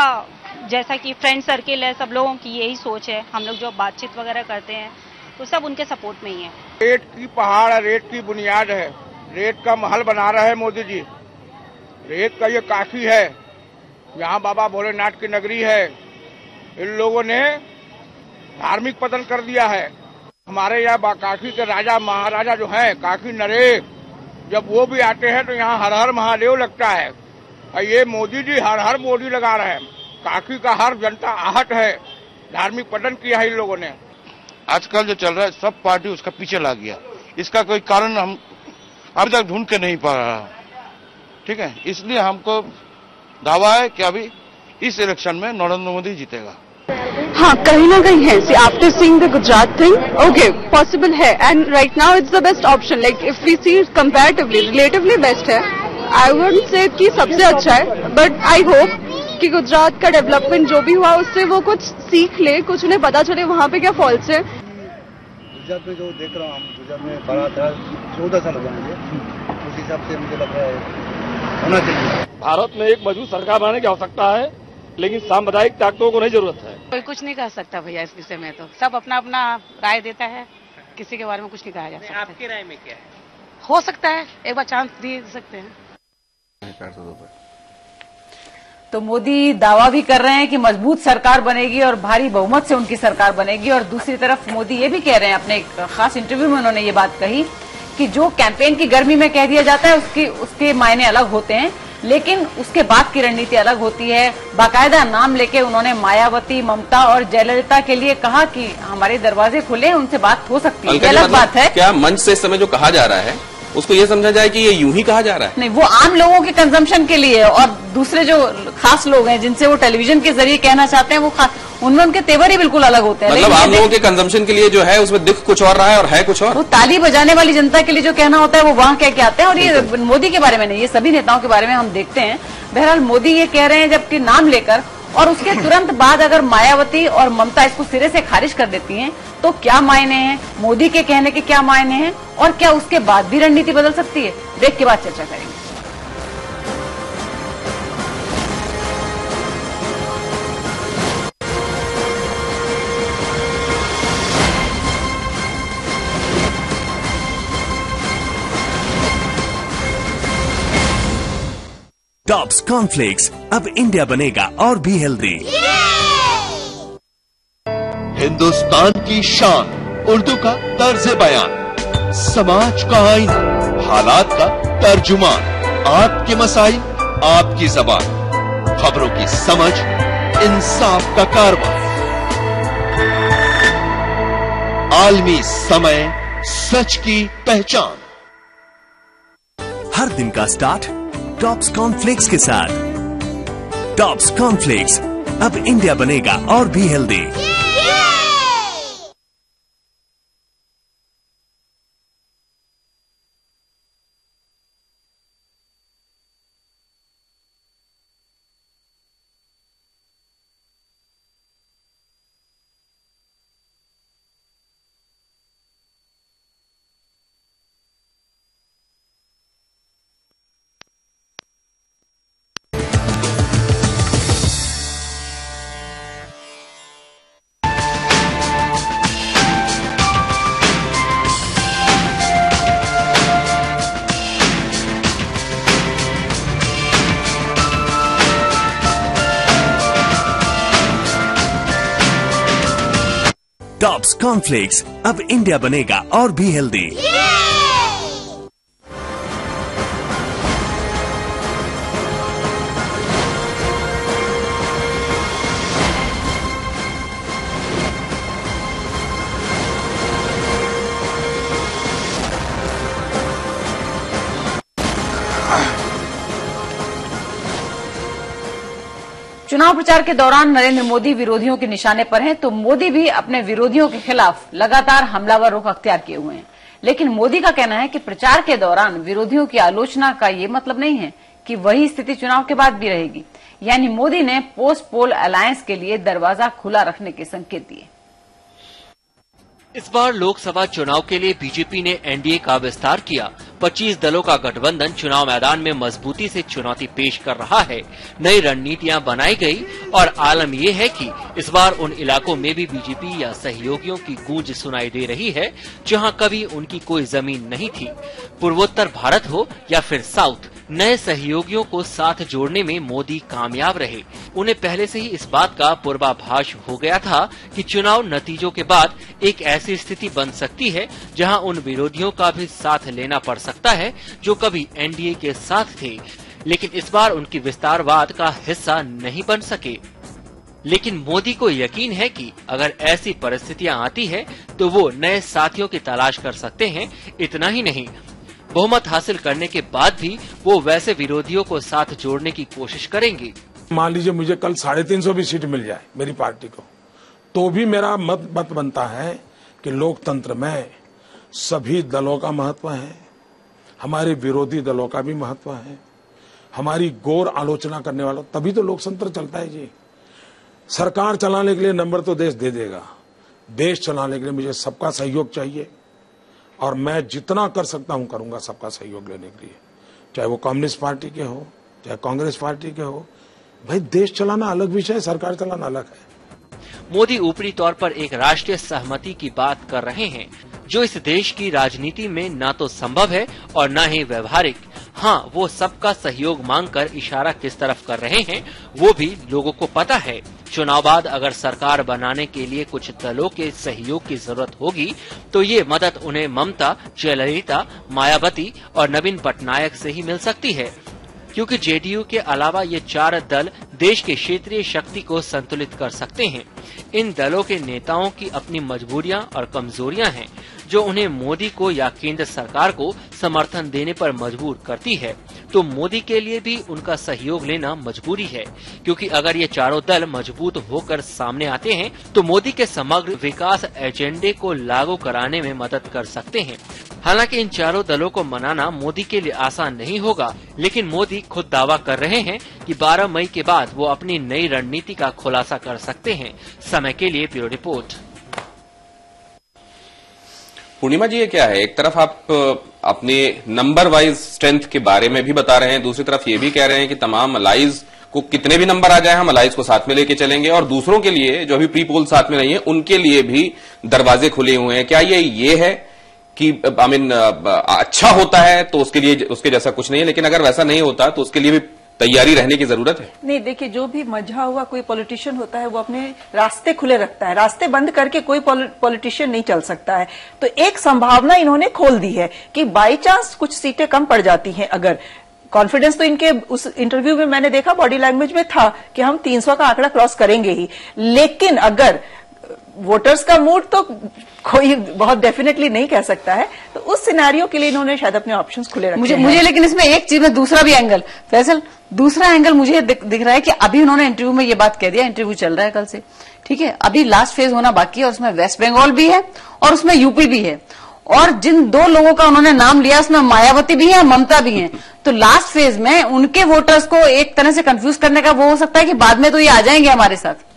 जैसा कि फ्रेंड सर्किल है, सब लोगों की यही सोच है। हम लोग जो बातचीत वगैरह करते हैं तो सब उनके सपोर्ट में ही है। रेत की पहाड़ है, रेत की बुनियाद है, रेत का महल बना रहे हैं मोदी जी। रेत का ये काशी है, यहाँ बाबा भोलेनाथ की नगरी है। इन लोगों ने धार्मिक पतन कर दिया है। हमारे यहाँ काशी के राजा महाराजा जो हैं, काशी नरेश, जब वो भी आते हैं तो यहाँ हर हर महादेव लगता है। और ये मोदी जी हर हर मोदी लगा रहे हैं। काशी का हर जनता आहत है। धार्मिक पतन किया है इन लोगों ने। आजकल जो चल रहा है सब पार्टी उसका पीछे लग गया। इसका कोई कारण हम अभी तक ढूंढ के नहीं पा रहा। ठीक है, इसलिए हमको दावा है कि अभी इस इलेक्शन में नरेंद्र मोदी जीतेगा। हाँ, कहीं ना कहीं है। See after seeing the Gujarat thing, okay, possible है and right now it's the best option. Like if we see comparatively relatively best है। आई वुडंट से कि सबसे अच्छा है, बट आई होप कि गुजरात का डेवलपमेंट जो भी हुआ उससे वो कुछ सीख ले, कुछ उन्हें पता चले वहाँ पे क्या फॉल्ट्स है। गुजरात में जो देख रहा हूँ, गुजरात में 14 साल हो गए मुझे, उस हिसाब से मुझे लग रहा है होना चाहिए। भारत में एक मजबूत सरकार बनाने की आवश्यकता है, लेकिन सांप्रदायिक ताकतों को नहीं जरूरत है। कोई कुछ नहीं कह सकता भैया इस विषय में, तो सब अपना अपना राय देता है, किसी के बारे में कुछ नहीं कहा जा सकता। आपकी राय में क्या है? हो सकता है, एक बार चांस दे सकते हैं। तो मोदी दावा भी कर रहे हैं कि मजबूत सरकार बनेगी और भारी बहुमत से उनकी सरकार बनेगी, और दूसरी तरफ मोदी ये भी कह रहे हैं, अपने एक खास इंटरव्यू में उन्होंने ये बात कही कि जो कैंपेन की गर्मी में कह दिया जाता है उसके मायने अलग होते हैं, लेकिन उसके बाद की रणनीति अलग होती है। बाकायदा नाम लेके उन्होंने मायावती, ममता और जयललिता के लिए कहा कि हमारे दरवाजे खुले हैं, उनसे बात हो सकती है। अलग बात है क्या मंच से इस समय जो कहा जा रहा है उसको ये समझा जाए कि ये यूं ही कहा जा रहा है? नहीं, वो आम लोगों के कंजम्पशन के लिए, और दूसरे जो खास लोग हैं जिनसे वो टेलीविजन के जरिए कहना चाहते हैं, वो उनमें उनके तेवर ही बिल्कुल अलग होते हैं। मतलब आम लोगों के कंजम्पशन के लिए जो है उसमें दिख कुछ और रहा है और है कुछ और। वो ताली बजाने वाली जनता के लिए जो कहना होता है वो वहां कह के आते हैं, और ये मोदी के बारे में नहीं, ये सभी नेताओं के बारे में हम देखते हैं। बहरहाल मोदी ये कह रहे हैं जबकि नाम लेकर, और उसके तुरंत बाद अगर मायावती और ममता इसको सिरे से खारिज कर देती हैं तो क्या मायने हैं, मोदी के कहने के क्या मायने हैं, और क्या उसके बाद भी रणनीति बदल सकती है? ब्रेक के बाद चर्चा करेंगे। टॉप्स कॉर्नफ्लेक्स, अब इंडिया बनेगा और भी हेल्दी। हिंदुस्तान की शान, उर्दू का तर्ज बयान, समाज का आईना, हालात का तर्जुमान, आपके मसाइल आपकी जबान, खबरों की समझ, इंसाफ का कारवां, आलमी समय, सच की पहचान। हर दिन का स्टार्ट टॉप्स कॉर्नफ्लेक्स के साथ। टॉप्स कॉर्नफ्लेक्स, अब इंडिया बनेगा और भी हेल्दी। टॉप्स कॉर्नफ्लेक्स, अब इंडिया बनेगा और भी हेल्दी। चुनाव प्रचार के दौरान नरेंद्र मोदी विरोधियों के निशाने पर हैं, तो मोदी भी अपने विरोधियों के खिलाफ लगातार हमलावर रुख अख्तियार किए हुए हैं। लेकिन मोदी का कहना है कि प्रचार के दौरान विरोधियों की आलोचना का ये मतलब नहीं है कि वही स्थिति चुनाव के बाद भी रहेगी। यानी मोदी ने पोस्ट पोल अलायंस के लिए दरवाजा खुला रखने के संकेत दिए। इस बार लोकसभा चुनाव के लिए बीजेपी ने एनडीए का विस्तार किया। 25 दलों का गठबंधन चुनाव मैदान में मजबूती से चुनौती पेश कर रहा है। नई रणनीतियां बनाई गई और आलम ये है कि इस बार उन इलाकों में भी बीजेपी या सहयोगियों की गूंज सुनाई दे रही है जहां कभी उनकी कोई जमीन नहीं थी। पूर्वोत्तर भारत हो या फिर साउथ, नए सहयोगियों को साथ जोड़ने में मोदी कामयाब रहे। उन्हें पहले से ही इस बात का पूर्वाभास हो गया था कि चुनाव नतीजों के बाद एक ऐसी स्थिति बन सकती है जहां उन विरोधियों का भी साथ लेना पड़ सकता है जो कभी एनडीए के साथ थे, लेकिन इस बार उनकी विस्तारवाद का हिस्सा नहीं बन सके। लेकिन मोदी को यकीन है कि अगर ऐसी परिस्थितियां आती है तो वो नए साथियों की तलाश कर सकते हैं। इतना ही नहीं, बहुमत हासिल करने के बाद भी वो वैसे विरोधियों को साथ जोड़ने की कोशिश करेंगे। मान लीजिए मुझे कल 350 भी सीट मिल जाए मेरी पार्टी को, तो भी मेरा मत बनता है कि लोकतंत्र में सभी दलों का महत्व है, हमारे विरोधी दलों का भी महत्व है, हमारी गौर आलोचना करने वालों, तभी तो लोकतंत्र चलता है जी। सरकार चलाने के लिए नंबर तो देश दे देगा, देश चलाने के लिए मुझे सबका सहयोग चाहिए और मैं जितना कर सकता हूं करूंगा सबका सहयोग लेने के लिए, चाहे वो कम्युनिस्ट पार्टी के हो चाहे कांग्रेस पार्टी के हो। भाई देश चलाना अलग विषय है, सरकार चलाना अलग है। मोदी ऊपरी तौर पर एक राष्ट्रीय सहमति की बात कर रहे हैं जो इस देश की राजनीति में न तो संभव है और न ही व्यवहारिक। हाँ, वो सबका सहयोग मांगकर इशारा किस तरफ कर रहे हैं वो भी लोगों को पता है। चुनाव बाद अगर सरकार बनाने के लिए कुछ दलों के सहयोग की जरूरत होगी तो ये मदद उन्हें ममता, जयललिता, मायावती और नवीन पटनायक से ही मिल सकती है, क्योंकि जेडीयू के अलावा ये 4 दल देश के क्षेत्रीय शक्ति को संतुलित कर सकते हैं। इन दलों के नेताओं की अपनी मजबूरियां और कमजोरियां हैं जो उन्हें मोदी को या केंद्र सरकार को समर्थन देने पर मजबूर करती है। तो मोदी के लिए भी उनका सहयोग लेना मजबूरी है, क्योंकि अगर ये चारों दल मजबूत होकर सामने आते हैं तो मोदी के समग्र विकास एजेंडे को लागू कराने में मदद कर सकते हैं। हालांकि इन चारों दलों को मनाना मोदी के लिए आसान नहीं होगा, लेकिन मोदी खुद दावा कर रहे हैं कि 12 मई के बाद वो अपनी नई रणनीति का खुलासा कर सकते हैं। समय के लिए ब्यूरो रिपोर्ट। पूर्णिमा जी, ये क्या है? एक तरफ आप अपने नंबर वाइज स्ट्रेंथ के बारे में भी बता रहे हैं, दूसरी तरफ ये भी कह रहे हैं कि तमाम अलाइज को कितने भी नंबर आ जाए हम अलाइज को साथ में लेके चलेंगे, और दूसरों के लिए जो अभी प्री पोल साथ में नहीं है उनके लिए भी दरवाजे खुले हुए हैं। क्या ये है कि अच्छा होता है तो उसके लिए उसके जैसा कुछ नहीं है, लेकिन अगर वैसा नहीं होता तो उसके लिए भी तैयारी रहने की जरूरत है? नहीं, देखिए, जो भी मजा हुआ कोई पॉलिटिशियन होता है वो अपने रास्ते खुले रखता है, रास्ते बंद करके कोई पॉलिटिशियन नहीं चल सकता है। तो एक संभावना इन्होंने खोल दी है कि बाई चांस कुछ सीटें कम पड़ जाती हैं, अगर कॉन्फिडेंस तो इनके उस इंटरव्यू में मैंने देखा बॉडी लैंग्वेज में था कि हम 300 का आंकड़ा क्रॉस करेंगे ही, लेकिन अगर वोटर्स का मूड तो कोई बहुत डेफिनेटली नहीं कह सकता है, तो उस सिनेरियो के लिए इन्होंने शायद अपने ऑप्शंस खुले रखे हैं। मुझे लेकिन इसमें एक चीज में दूसरा भी एंगल, फैसल, दूसरा एंगल मुझे दिख रहा है कि अभी उन्होंने इंटरव्यू में ये बात कह दिया, इंटरव्यू चल रहा है कल से, ठीक है, अभी लास्ट फेज होना बाकी है और उसमें वेस्ट बंगाल भी है और उसमें यूपी भी है, और जिन 2 लोगों का उन्होंने नाम लिया उसमें मायावती भी है और ममता भी है। तो लास्ट फेज में उनके वोटर्स को एक तरह से कंफ्यूज करने का वो हो सकता है कि बाद में तो ये आ जाएंगे हमारे साथ।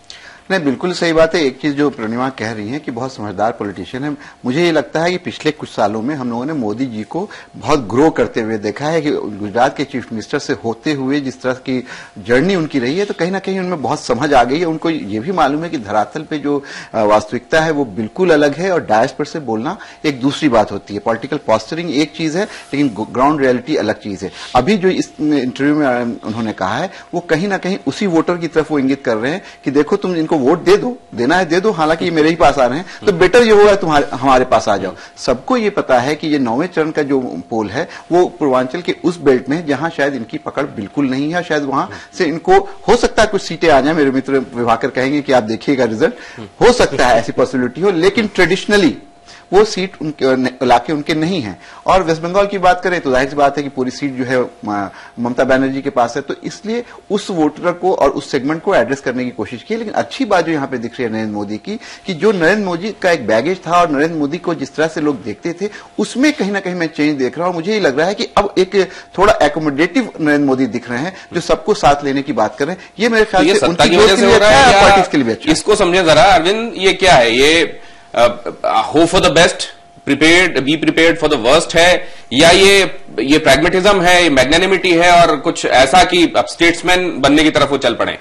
नहीं, बिल्कुल सही बात है। एक चीज जो पूर्णिमा कह रही है कि बहुत समझदार पॉलिटिशियन है, मुझे ये लगता है कि पिछले कुछ सालों में हम लोगों ने मोदी जी को बहुत ग्रो करते हुए देखा है कि गुजरात के चीफ मिनिस्टर से होते हुए जिस तरह की जर्नी उनकी रही है, तो कहीं ना कहीं उनमें बहुत समझ आ गई है। उनको ये भी मालूम है कि धरातल पे जो वास्तविकता है वो बिल्कुल अलग है और डायस पर से बोलना एक दूसरी बात होती है। पॉलिटिकल पॉस्चरिंग एक चीज है, लेकिन ग्राउंड रियलिटी अलग चीज है। अभी जो इस इंटरव्यू में उन्होंने कहा है वो कहीं ना कहीं उसी वोटर की तरफ वो इंगित कर रहे हैं कि देखो तुम इनको वोट दे दो, देना है दे दो, हालांकि ये मेरे ही पास आ रहे हैं, तो बेटर ये होगा हमारे पास आ जाओ। सबको ये पता है कि ये 9वें चरण का जो पोल है वो पूर्वांचल के उस बेल्ट में जहां शायद इनकी पकड़ बिल्कुल नहीं है, शायद वहां से इनको हो सकता है कुछ सीटें आ जाए। मेरे मित्र विभाकर कहेंगे कि आप देखिएगा रिजल्ट, हो सकता है ऐसी पॉसिबिलिटी हो, लेकिन ट्रेडिशनली वो सीट इलाके उनके नहीं है। और वेस्ट बंगाल की बात करें तो जाहिर सी बात है कि पूरी सीट जो है ममता बनर्जी के पास है, तो इसलिए उस वोटर को और उस सेगमेंट को एड्रेस करने की कोशिश की। लेकिन अच्छी बात जो यहाँ पे दिख रही है नरेंद्र मोदी की, कि जो नरेंद्र मोदी का एक बैगेज था और नरेंद्र मोदी को जिस तरह से लोग देखते थे, उसमें कहीं ना कहीं मैं चेंज देख रहा हूं। मुझे ये लग रहा है कि अब एक थोड़ा एकोमोडेटिव नरेंद्र मोदी दिख रहे हैं, जो सबको साथ लेने की बात कर रहे हैं। ये मेरे ख्याल से सत्ता की वजह से हो रहा है या पार्टीज के लिए अच्छा? इसको समझे जरा अरविंद, ये क्या है? ये hope for the best, prepared, be prepared for the worst है, या ये प्रैग्मेटिज्म है, ये मैग्नेनिमिटी है और कुछ ऐसा कि अब स्टेट्समैन बनने की तरफ वो चल पड़े?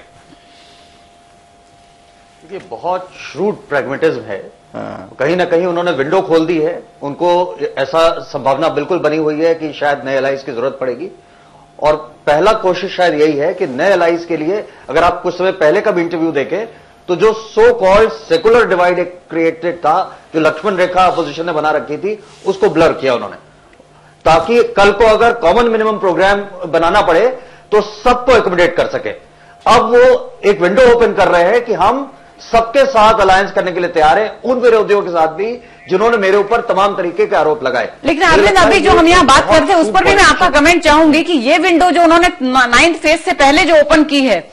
ये बहुत श्रूड प्रैग्मेटिज्म है। कहीं ना कहीं उन्होंने विंडो खोल दी है, उनको ऐसा संभावना बिल्कुल बनी हुई है कि शायद नए एलाइज की जरूरत पड़ेगी। और पहला कोशिश शायद यही है कि नए एलाइज के लिए, अगर आप कुछ समय पहले का भी इंटरव्यू देखें तो जो so called secular divide created था, जो लक्ष्मण रेखा अपोजिशन ने बना रखी थी, उसको ब्लर किया उन्होंने, ताकि कल को अगर कॉमन मिनिमम प्रोग्राम बनाना पड़े तो सबको एकोमोडेट कर सके। अब वो एक विंडो ओपन कर रहे हैं कि हम सबके साथ अलायंस करने के लिए तैयार है, उन विरोधियों के साथ भी जिन्होंने मेरे ऊपर तमाम तरीके के आरोप लगाए। लेकिन अरविंद, अभी जो हम यहाँ बात करते हैं उस पर भी मैं आपका कमेंट चाहूंगी कि ये विंडो जो उन्होंने 9th फेज से पहले जो ओपन की है,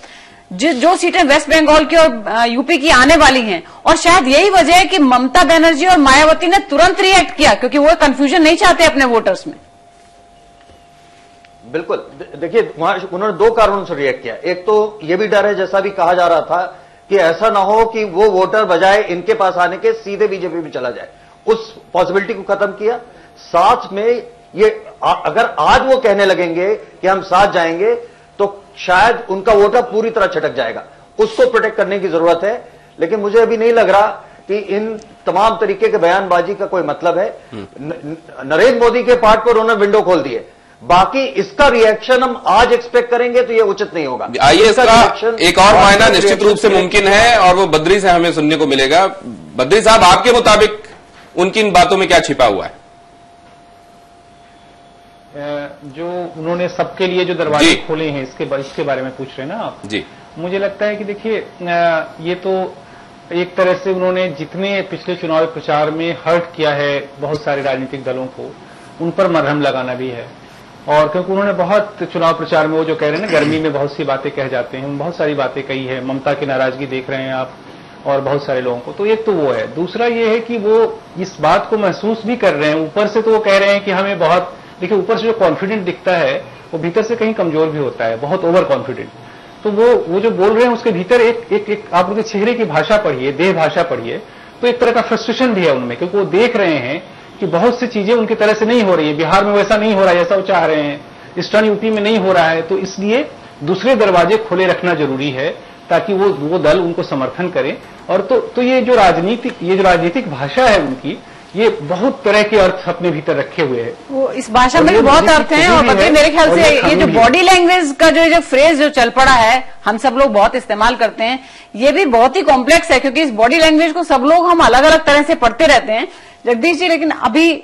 जो सीटें वेस्ट बंगाल की और यूपी की आने वाली हैं, और शायद यही वजह है कि ममता बनर्जी और मायावती ने तुरंत रिएक्ट किया, क्योंकि वो कंफ्यूजन नहीं चाहते अपने वोटर्स में। बिल्कुल, देखिए वहां उन्होंने दो कारणों से रिएक्ट किया। एक तो ये भी डर है, जैसा भी कहा जा रहा था, कि ऐसा ना हो कि वो वोटर बजाय इनके पास आने के सीधे बीजेपी में चला जाए, उस पॉसिबिलिटी को खत्म किया। साथ में ये अगर आज वो कहने लगेंगे कि हम साथ जाएंगे तो शायद उनका वोटर पूरी तरह छटक जाएगा, उसको प्रोटेक्ट करने की जरूरत है। लेकिन मुझे अभी नहीं लग रहा कि इन तमाम तरीके के बयानबाजी का कोई मतलब है। नरेंद्र मोदी के पार्ट पर उन्होंने विंडो खोल दी है, बाकी इसका रिएक्शन हम आज एक्सपेक्ट करेंगे तो ये उचित नहीं होगा। आइए, इसका एक और मायना निश्चित रूप से मुमकिन है और वो बद्री से हमें सुनने को मिलेगा। बद्री साहब, आपके मुताबिक उनकी इन बातों में क्या छिपा हुआ है? जो उन्होंने सबके लिए जो दरवाजे खोले हैं, इसके बारे में पूछ रहे हैं ना आप जी। मुझे लगता है कि देखिए, ये तो एक तरह से उन्होंने जितने पिछले चुनावी प्रचार में हर्ट किया है बहुत सारे राजनीतिक दलों को, उन पर मरहम लगाना भी है। और क्योंकि उन्होंने बहुत चुनाव प्रचार में वो जो कह रहे हैं ना, गर्मी में बहुत सी बातें कह जाते हैं, बहुत सारी बातें कही है, ममता की नाराजगी देख रहे हैं आप और बहुत सारे लोगों को, तो एक तो वो है। दूसरा ये है कि वो इस बात को महसूस भी कर रहे हैं, ऊपर से तो वो कह रहे हैं कि हमें बहुत, देखिए ऊपर से जो कॉन्फिडेंट दिखता है वो भीतर से कहीं कमजोर भी होता है, बहुत ओवर कॉन्फिडेंट। तो वो जो बोल रहे हैं उसके भीतर एक आप उनके चेहरे की भाषा पढ़िए, देह भाषा पढ़िए, तो एक तरह का फ्रस्ट्रेशन भी है उनमें, क्योंकि वो देख रहे हैं कि बहुत सी चीजें उनकी तरह से नहीं हो रही है। बिहार में वैसा नहीं हो रहा है जैसा वो चाह रहे हैं, ईस्टर्न यूपी में नहीं हो रहा है, तो इसलिए दूसरे दरवाजे खुले रखना जरूरी है ताकि वो दल उनको समर्थन करे। और तो ये जो राजनीतिक भाषा है उनकी, ये बहुत तरह के अर्थ अपने भीतर रखे हुए हैं। वो इस भाषा में भी बहुत अर्थ हैं। और पता है, मेरे ख्याल से ये जो बॉडी लैंग्वेज का जो फ्रेज जो चल पड़ा है, हम सब लोग बहुत इस्तेमाल करते हैं, ये भी बहुत ही कॉम्प्लेक्स है, क्योंकि इस बॉडी लैंग्वेज को सब लोग हम अलग अलग तरह से पढ़ते रहते हैं जगदीश जी। लेकिन अभी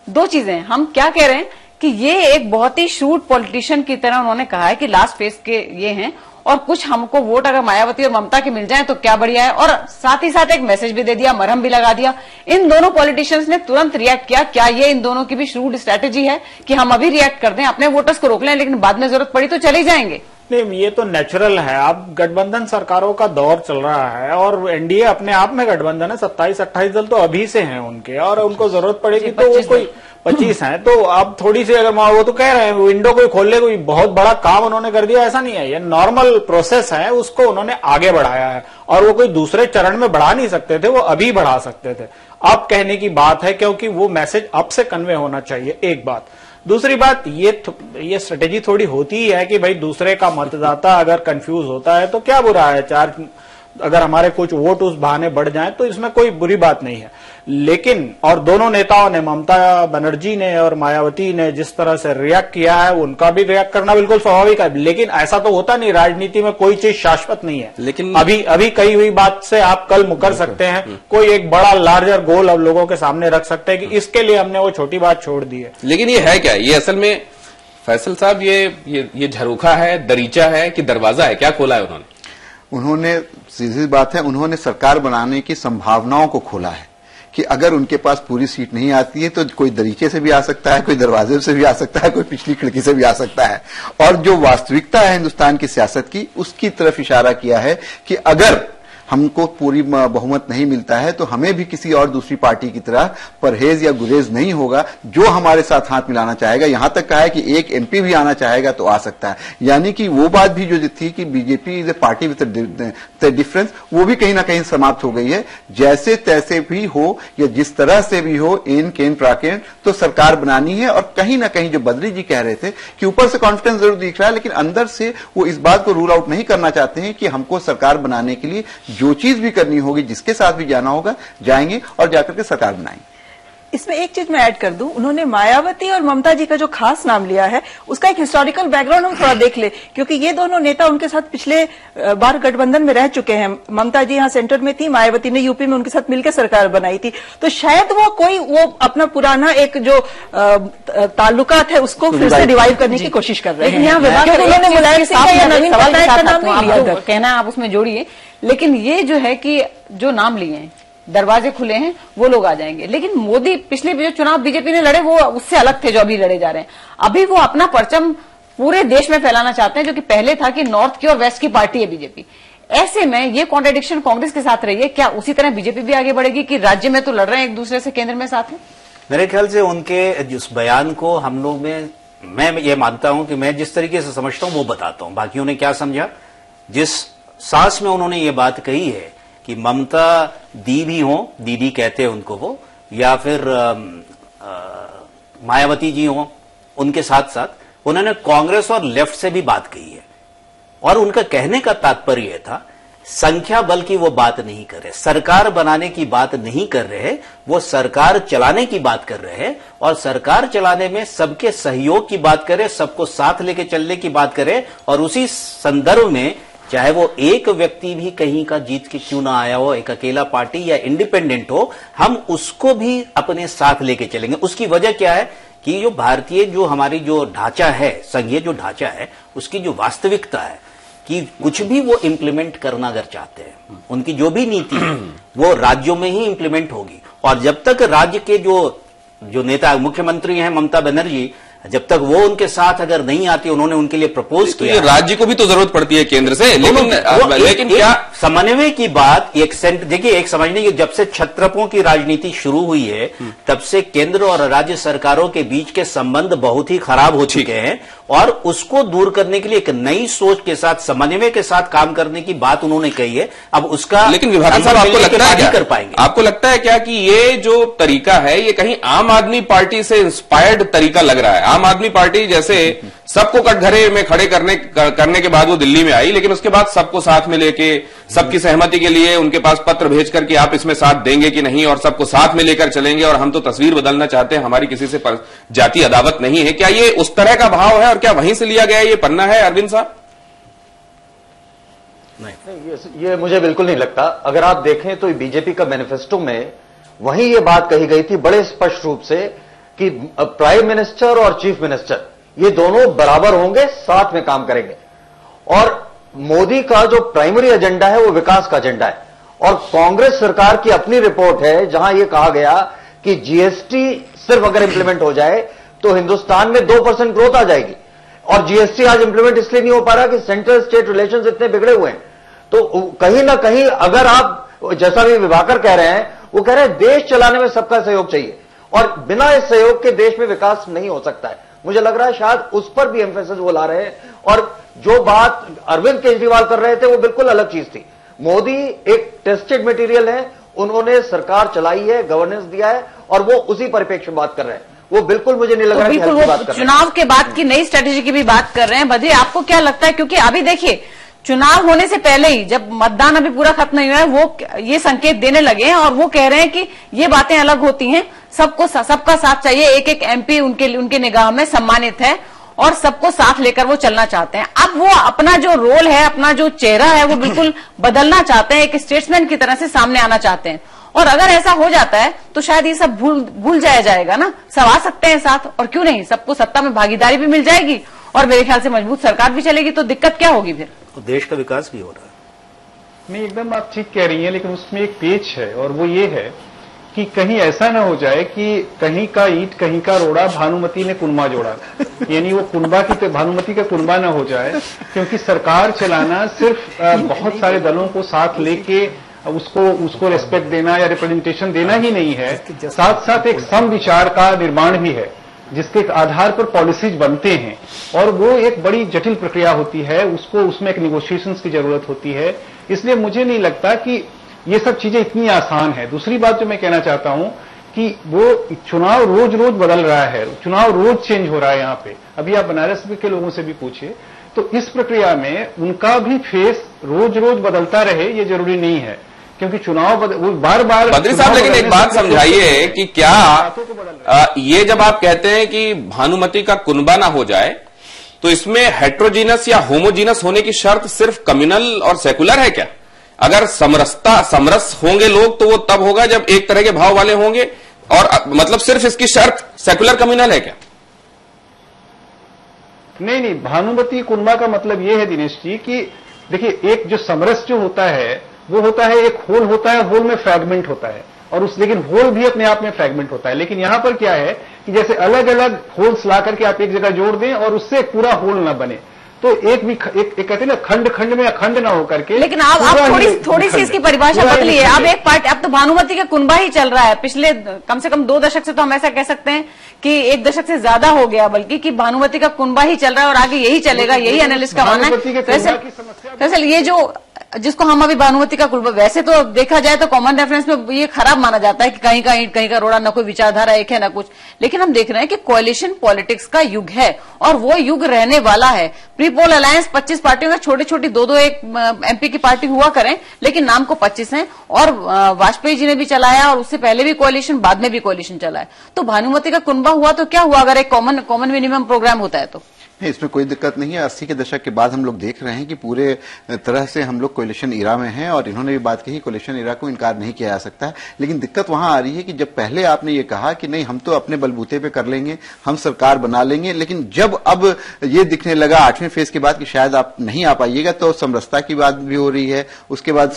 दो चीजें, हम क्या कह रहे हैं कि ये एक बहुत ही शूट पॉलिटिशियन की तरह उन्होंने कहा है कि लास्ट फेज के ये हैं, और कुछ हमको वोट अगर मायावती और ममता के मिल जाए तो क्या बढ़िया है। और साथ ही साथ एक मैसेज भी दे दिया, मरहम भी लगा दिया। इन दोनों पॉलिटिशियंस ने तुरंत रिएक्ट किया। क्या ये इन दोनों की भी श्रूड स्ट्रैटेजी है कि हम अभी रिएक्ट कर दें, अपने वोटर्स को रोक लें, लेकिन बाद में जरूरत पड़ी तो चले जाएंगे? नहीं, ये तो नेचुरल है। अब गठबंधन सरकारों का दौर चल रहा है और एनडीए अपने आप में गठबंधन है, 27-28 दल तो अभी से हैं उनके, और उनको जरूरत पड़ेगी तो वो कोई 25 हैं। तो अब थोड़ी सी अगर वो तो कह रहे हैं विंडो कोई खोल ले, कोई बहुत बड़ा काम उन्होंने कर दिया, ऐसा नहीं है। ये नॉर्मल प्रोसेस है, उसको उन्होंने आगे बढ़ाया है और वो कोई दूसरे चरण में बढ़ा नहीं सकते थे, वो अभी बढ़ा सकते थे। अब कहने की बात है, क्योंकि वो मैसेज अब से कन्वे होना चाहिए, एक बात। दूसरी बात, ये स्ट्रेटेजी थोड़ी होती ही है कि भाई दूसरे का मतदाता अगर कंफ्यूज होता है तो क्या बुरा है, अगर हमारे कुछ वोट उस बहाने बढ़ जाएं तो इसमें कोई बुरी बात नहीं है। लेकिन और दोनों नेताओं ने, ममता बनर्जी ने और मायावती ने जिस तरह से रिएक्ट किया है, उनका भी रिएक्ट करना बिल्कुल स्वाभाविक है। लेकिन ऐसा तो होता नहीं, राजनीति में कोई चीज शाश्वत नहीं है। लेकिन अभी कही हुई बात से आप कल मुकर सकते हैं, कोई एक बड़ा लार्जर गोल अब लोगों के सामने रख सकते हैं कि इसके लिए हमने वो छोटी बात छोड़ दी है। लेकिन ये है क्या, ये असल में फैसल साहब ये झरोखा है, दरीचा है कि दरवाजा है, क्या खोला है उन्होंने? सीधी बात है, उन्होंने सरकार बनाने की संभावनाओं को खोला है कि अगर उनके पास पूरी सीट नहीं आती है तो कोई दरीचे से भी आ सकता है, कोई दरवाजे से भी आ सकता है, कोई पिछली खिड़की से भी आ सकता है। और जो वास्तविकता है हिंदुस्तान की सियासत की, उसकी तरफ इशारा किया है कि अगर हमको पूरी बहुमत नहीं मिलता है तो हमें भी किसी और दूसरी पार्टी की तरह परहेज या गुरेज नहीं होगा, जो हमारे साथ हाथ मिलाना चाहेगा। यहां तक कहा है कि एक एमपी भी आना चाहेगा तो आ सकता है। यानी कि वो बात भी जो थी कि BJP is a party with difference, वो भी कहीं ना कहीं समाप्त हो गई है। जैसे तैसे भी हो या जिस तरह से भी हो, इन केन प्राकेन तो सरकार बनानी है। और कहीं ना कहीं जो बद्री जी कह रहे थे कि ऊपर से कॉन्फिडेंस जरूर दिख रहा है, लेकिन अंदर से वो इस बात को रूल आउट नहीं करना चाहते हैं कि हमको सरकार बनाने के लिए जो चीज भी करनी होगी, जिसके साथ भी जाना होगा, जाएंगे और जाकर के सरकार बनाएंगे। इसमें एक चीज मैं ऐड कर दूं, उन्होंने मायावती और ममता जी का जो खास नाम लिया है उसका एक हिस्टोरिकल बैकग्राउंड हम थोड़ा देख ले, क्योंकि ये दोनों नेता उनके साथ पिछले बार गठबंधन में रह चुके हैं। ममता जी यहाँ सेंटर में थी, मायावती ने यूपी में उनके साथ मिलकर सरकार बनाई थी। तो शायद वो अपना पुराना एक जो ताल्लुकात है उसको फिर से रिवाइव करने की कोशिश कर रहे हैं। उन्होंने मुलायम सिंह या नवीन पटनायक का नाम नहीं लिया, कहना आप उसमें जोड़िए। लेकिन ये जो है कि जो नाम लिए हैं, दरवाजे खुले हैं, वो लोग आ जाएंगे। लेकिन मोदी पिछले जो चुनाव बीजेपी ने लड़े वो उससे अलग थे जो अभी लड़े जा रहे हैं। अभी वो अपना परचम पूरे देश में फैलाना चाहते हैं, जो कि पहले था कि नॉर्थ की और वेस्ट की पार्टी है बीजेपी। ऐसे में ये कॉन्ट्रडिक्शन कांग्रेस के साथ रही है, क्या उसी तरह बीजेपी भी आगे बढ़ेगी कि राज्य में तो लड़ रहे हैं एक दूसरे से, केंद्र में साथ है? मेरे ख्याल से उनके जिस बयान को हम लोग में, मैं ये मानता हूं कि मैं जिस तरीके से समझता हूं वो बताता हूं, बाकियों ने क्या समझा। जिस सांस में उन्होंने ये बात कही है कि ममता दी भी हो, दीदी कहते हैं उनको वो, या फिर मायावती जी हो, उनके साथ साथ उन्होंने कांग्रेस और लेफ्ट से भी बात कही है। और उनका कहने का तात्पर्य यह था, संख्या बल की वो बात नहीं कर रहे, सरकार बनाने की बात नहीं कर रहे, वो सरकार चलाने की बात कर रहे हैं। और सरकार चलाने में सबके सहयोग की बात करें, सबको साथ लेके चलने की बात करें। और उसी संदर्भ में चाहे वो एक व्यक्ति भी कहीं का जीत के क्यों ना आया हो, एक अकेला पार्टी या इंडिपेंडेंट हो, हम उसको भी अपने साथ लेके चलेंगे। उसकी वजह क्या है कि जो भारतीय जो हमारी जो ढांचा है, संघीय जो ढांचा है, उसकी जो वास्तविकता है कि कुछ भी वो इंप्लीमेंट करना अगर चाहते हैं, उनकी जो भी नीति है वो राज्यों में ही इंप्लीमेंट होगी। और जब तक राज्य के जो नेता मुख्यमंत्री हैं ममता बनर्जी, जब तक वो उनके साथ अगर नहीं आती, उन्होंने उनके लिए प्रपोज किया। राज्य को भी तो जरूरत पड़ती है केंद्र से, लेकिन क्या समन्वय की बात देखिए, एक समझने की, जब से छत्रपों की राजनीति शुरू हुई है तब से केंद्र और राज्य सरकारों के बीच के संबंध बहुत ही खराब हो चुके हैं। और उसको दूर करने के लिए एक नई सोच के साथ, समन्वय के साथ काम करने की बात उन्होंने कही है। अब उसका लेकिन विभाकर साहब, आपको लगता है क्या कर पाएंगे? आपको लगता है क्या कि ये जो तरीका है ये कहीं आम आदमी पार्टी से इंस्पायर्ड तरीका लग रहा है? आम आदमी पार्टी जैसे सबको कटघरे में खड़े करने के बाद वो दिल्ली में आई, लेकिन उसके बाद सबको साथ में लेके, सबकी सहमति के लिए उनके पास पत्र भेज करके आप इसमें साथ देंगे कि नहीं, और सबको साथ में लेकर चलेंगे, और हम तो तस्वीर बदलना चाहते हैं, हमारी किसी से जाति अदावत नहीं है। क्या ये उस तरह का भाव है और क्या वहीं से लिया गया ये पन्ना है, अरविंद साहब? नहीं, ये मुझे बिल्कुल नहीं लगता। अगर आप देखें तो बीजेपी का मैनिफेस्टो में वहीं ये बात कही गई थी बड़े स्पष्ट रूप से कि प्राइम मिनिस्टर और चीफ मिनिस्टर ये दोनों बराबर होंगे, साथ में काम करेंगे। और मोदी का जो प्राइमरी एजेंडा है वो विकास का एजेंडा है। और कांग्रेस सरकार की अपनी रिपोर्ट है जहां यह कहा गया कि जीएसटी सिर्फ अगर इंप्लीमेंट हो जाए तो हिंदुस्तान में 2% ग्रोथ आ जाएगी। और जीएसटी आज इंप्लीमेंट इसलिए नहीं हो पा रहा कि सेंट्रल स्टेट रिलेशंस इतने बिगड़े हुए हैं। तो कहीं ना कहीं अगर आप, जैसा भी विभाकर कह रहे हैं, वो कह रहे हैं देश चलाने में सबका सहयोग चाहिए, और बिना इस सहयोग के देश में विकास नहीं हो सकता है। मुझे लग रहा है शायद उस पर भी एम्फेसिस वो ला रहे हैं। और जो बात अरविंद केजरीवाल कर रहे थे वो बिल्कुल अलग चीज थी। मोदी एक टेस्टेड मटेरियल है, उन्होंने सरकार चलाई है, गवर्नेंस दिया है, और वो उसी परिप्रेक्ष्य में बात कर रहे हैं। वो बिल्कुल मुझे नहीं लग रहा है कि बिल्कुल वो चुनाव के बाद की नई स्ट्रेटेजी की भी बात कर रहे हैं। बद्री, आपको क्या लगता है? क्योंकि अभी देखिए, चुनाव होने से पहले ही, जब मतदान अभी पूरा खत्म नहीं हुआ है, वो ये संकेत देने लगे हैं और वो कह रहे हैं कि ये बातें अलग होती हैं, सबका साथ चाहिए, एक एक एमपी उनके निगाह में सम्मानित है और सबको साथ लेकर वो चलना चाहते हैं। अब वो अपना जो रोल है, अपना जो चेहरा है, वो बिल्कुल बदलना चाहते हैं, एक स्टेट्समैन की तरह से सामने आना चाहते हैं। और अगर ऐसा हो जाता है तो शायद ये सब भूल जाया जाएगा ना, सब आ सकते हैं साथ, और क्यों नहीं, सबको सत्ता में भागीदारी भी मिल जाएगी और मेरे ख्याल से मजबूत सरकार भी चलेगी। तो दिक्कत क्या होगी फिर? तो देश का विकास भी हो रहा है। नहीं, एकदम आप ठीक कह रही हैं, लेकिन उसमें एक पेच है, और वो ये है कि कहीं ऐसा ना हो जाए कि कहीं का ईंट कहीं का रोड़ा, भानुमति ने कुनबा जोड़ा, यानी वो कुनबा की भानुमति का कुनबा ना हो जाए। क्योंकि सरकार चलाना सिर्फ बहुत सारे दलों को साथ लेके उसको रेस्पेक्ट देना या रिप्रेजेंटेशन देना ही नहीं है, साथ साथ एक सम विचार का निर्माण भी है जिसके आधार पर पॉलिसीज बनते हैं, और वो एक बड़ी जटिल प्रक्रिया होती है, उसमें एक निगोशिएशंस की जरूरत होती है। इसलिए मुझे नहीं लगता कि ये सब चीजें इतनी आसान है। दूसरी बात जो मैं कहना चाहता हूं कि वो चुनाव रोज रोज बदल रहा है, चुनाव रोज चेंज हो रहा है। यहाँ पे अभी आप बनारस के लोगों से भी पूछिए, तो इस प्रक्रिया में उनका भी फेस रोज रोज बदलता रहे ये जरूरी नहीं है, क्योंकि चुनाव बार बार। बद्री साहब, लेकिन एक बात समझाइए कि क्या ये जब आप कहते हैं कि भानुमति का कुनबा ना हो जाए, तो इसमें हेट्रोजीनस या होमोजीनस होने की शर्त सिर्फ कम्युनल और सेकुलर है क्या? अगर समरस होंगे लोग तो वो तब होगा जब एक तरह के भाव वाले होंगे, और मतलब सिर्फ इसकी शर्त सेकुलर कम्युनल है क्या? नहीं, भानुमति कुनबा का मतलब ये है दिनेश जी कि देखिए, एक जो समरस जो होता है वो होता है, एक होल होता है, होल में फ्रैगमेंट होता है, और लेकिन होल भी अपने आप में फ्रैगमेंट होता है। लेकिन यहां पर क्या है कि जैसे अलग अलग होल्स ला करके आप एक जगह जोड़ दें और उससे एक पूरा होल ना बने, तो एक कहते हैं ना, खंड खंड में अखंड ना होकर के। लेकिन आप थोड़ी सी इसकी परिभाषा बदलिए। अब तो भानुमति का कुनबा ही चल रहा है पिछले कम से कम 2 दशक से, तो हम ऐसा कह सकते हैं कि 1 दशक से ज्यादा हो गया, बल्कि कि भानुमति का कुनबा ही चल रहा है और आगे यही चलेगा, यही एनालिस्ट का मानना है। दरअसल ये जो जिसको हम अभी भानुमति का कुनबा, वैसे तो देखा जाए तो कॉमन रेफरेंस में ये खराब माना जाता है कि कहीं का ईंट कहीं का रोड़ा, ना कोई विचारधारा एक है ना कुछ। लेकिन हम देख रहे हैं कि कोalition पॉलिटिक्स का युग है और वो युग रहने वाला है। प्री पोल अलायंस 25 पार्टियों का, छोटी छोटी 2-2 एक एमपी की पार्टी हुआ करें, लेकिन नाम को 25 है। और वाजपेयी जी ने भी चलाया और उससे पहले भी कोalition, बाद में भी कोalition चला है। तो भानुमति का कुनबा हुआ तो क्या हुआ अगर एक कॉमन मिनिमम प्रोग्राम होता है तो? नहीं, इसमें कोई दिक्कत नहीं है। 80 के दशक के बाद हम लोग देख रहे हैं कि पूरे तरह से हम लोग कोलिशन इरा में हैं, और इन्होंने भी बात कही, कोलिशन इरा को इनकार नहीं किया जा सकता है। लेकिन दिक्कत वहां आ रही है कि जब पहले आपने ये कहा कि नहीं, हम तो अपने बलबूते पे कर लेंगे, हम सरकार बना लेंगे, लेकिन जब अब ये दिखने लगा 8वें फेज के बाद कि शायद आप नहीं आ पाइएगा, तो समरसता की बात भी हो रही है, उसके बाद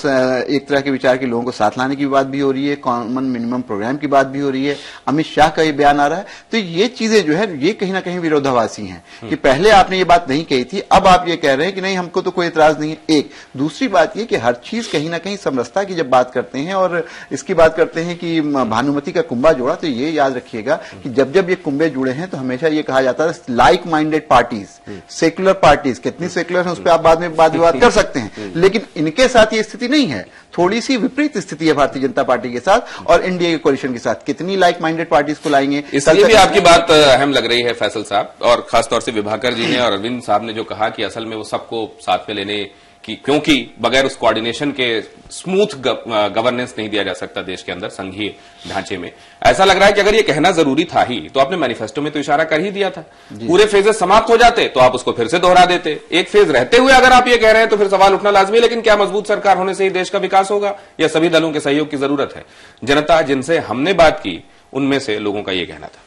एक तरह के विचार के लोगों को साथ लाने की बात भी हो रही है, कॉमन मिनिमम प्रोग्राम की बात भी हो रही है, अमित शाह का ये बयान आ रहा है। तो ये चीजें जो है ये कहीं ना कहीं विरोधाभासी हैं कि पहले आपने ये बात नहीं कही थी, अब आप ये कह रहे हैं कि नहीं, हमको तो कोई इतराज नहीं है। एक दूसरी बात ये कि हर चीज कहीं ना कहीं समरसता की जब बात करते हैं और इसकी बात करते हैं कि भानुमति का कुंभा जोड़ा, तो ये याद रखिएगा कि जब जब ये कुंभे जुड़े हैं तो हमेशा ये कहा जाता है like minded parties, secular parties. कितनी सेक्युलर है उस पर आप बाद में बात विवाद कर सकते हैं, लेकिन इनके साथ ये स्थिति नहीं है। थोड़ी सी विपरीत स्थिति है भारतीय जनता पार्टी के साथ और एनडीए के कोalition के साथ। कितनी लाइक माइंडेड पार्टीज को लाएंगे? इसलिए भी आपकी बात अहम लग रही है फैसल साहब, और खासतौर से विभाकर जी ने और अरविंद साहब ने जो कहा कि असल में वो सबको साथ में लेने की, क्योंकि बगैर उस कोऑर्डिनेशन के स्मूथ गवर्नेंस नहीं दिया जा सकता देश के अंदर संघीय ढांचे में। ऐसा लग रहा है कि अगर ये कहना जरूरी था ही तो आपने मैनिफेस्टो में तो इशारा कर ही दिया था। पूरे फेजेस समाप्त हो जाते तो आप उसको फिर से दोहरा देते। एक फेज रहते हुए अगर आप ये कह रहे हैं तो फिर सवाल उठना लाजमी है, लेकिन क्या मजबूत सरकार होने से ही देश का विकास होगा या सभी दलों के सहयोग की जरूरत है? जनता जिनसे हमने बात की उनमें से लोगों का ये कहना था।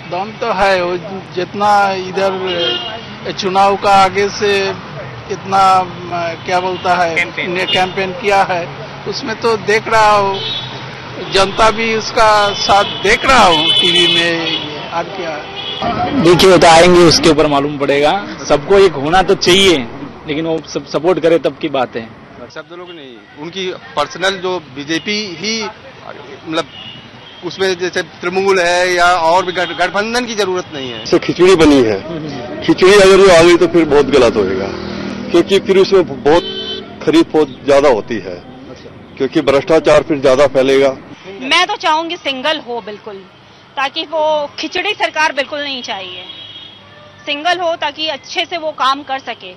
दम तो है वो, जितना इधर चुनाव का आगे से इतना क्या बोलता है कैंपेन किया है, उसमें तो देख रहा हूँ, जनता भी उसका साथ देख रहा हूँ टीवी में। आज क्या देखिए, तो आएंगे उसके ऊपर मालूम पड़ेगा। सबको एक होना तो चाहिए, लेकिन वो सब सपोर्ट करे तब की बात है। सब लोग नहीं, उनकी पर्सनल जो बीजेपी ही मतलब उसमें जैसे तृणमूल है या और भी गठबंधन की जरूरत नहीं है। तो खिचड़ी बनी है, खिचड़ी अगर वो आ गई तो फिर बहुत गलत होएगा, क्योंकि फिर उसमें बहुत खरीद बहुत ज्यादा होती है, क्योंकि भ्रष्टाचार फिर ज्यादा फैलेगा। मैं तो चाहूंगी सिंगल हो बिल्कुल, ताकि वो खिचड़ी सरकार बिल्कुल नहीं चाहिए। सिंगल हो ताकि अच्छे से वो काम कर सके,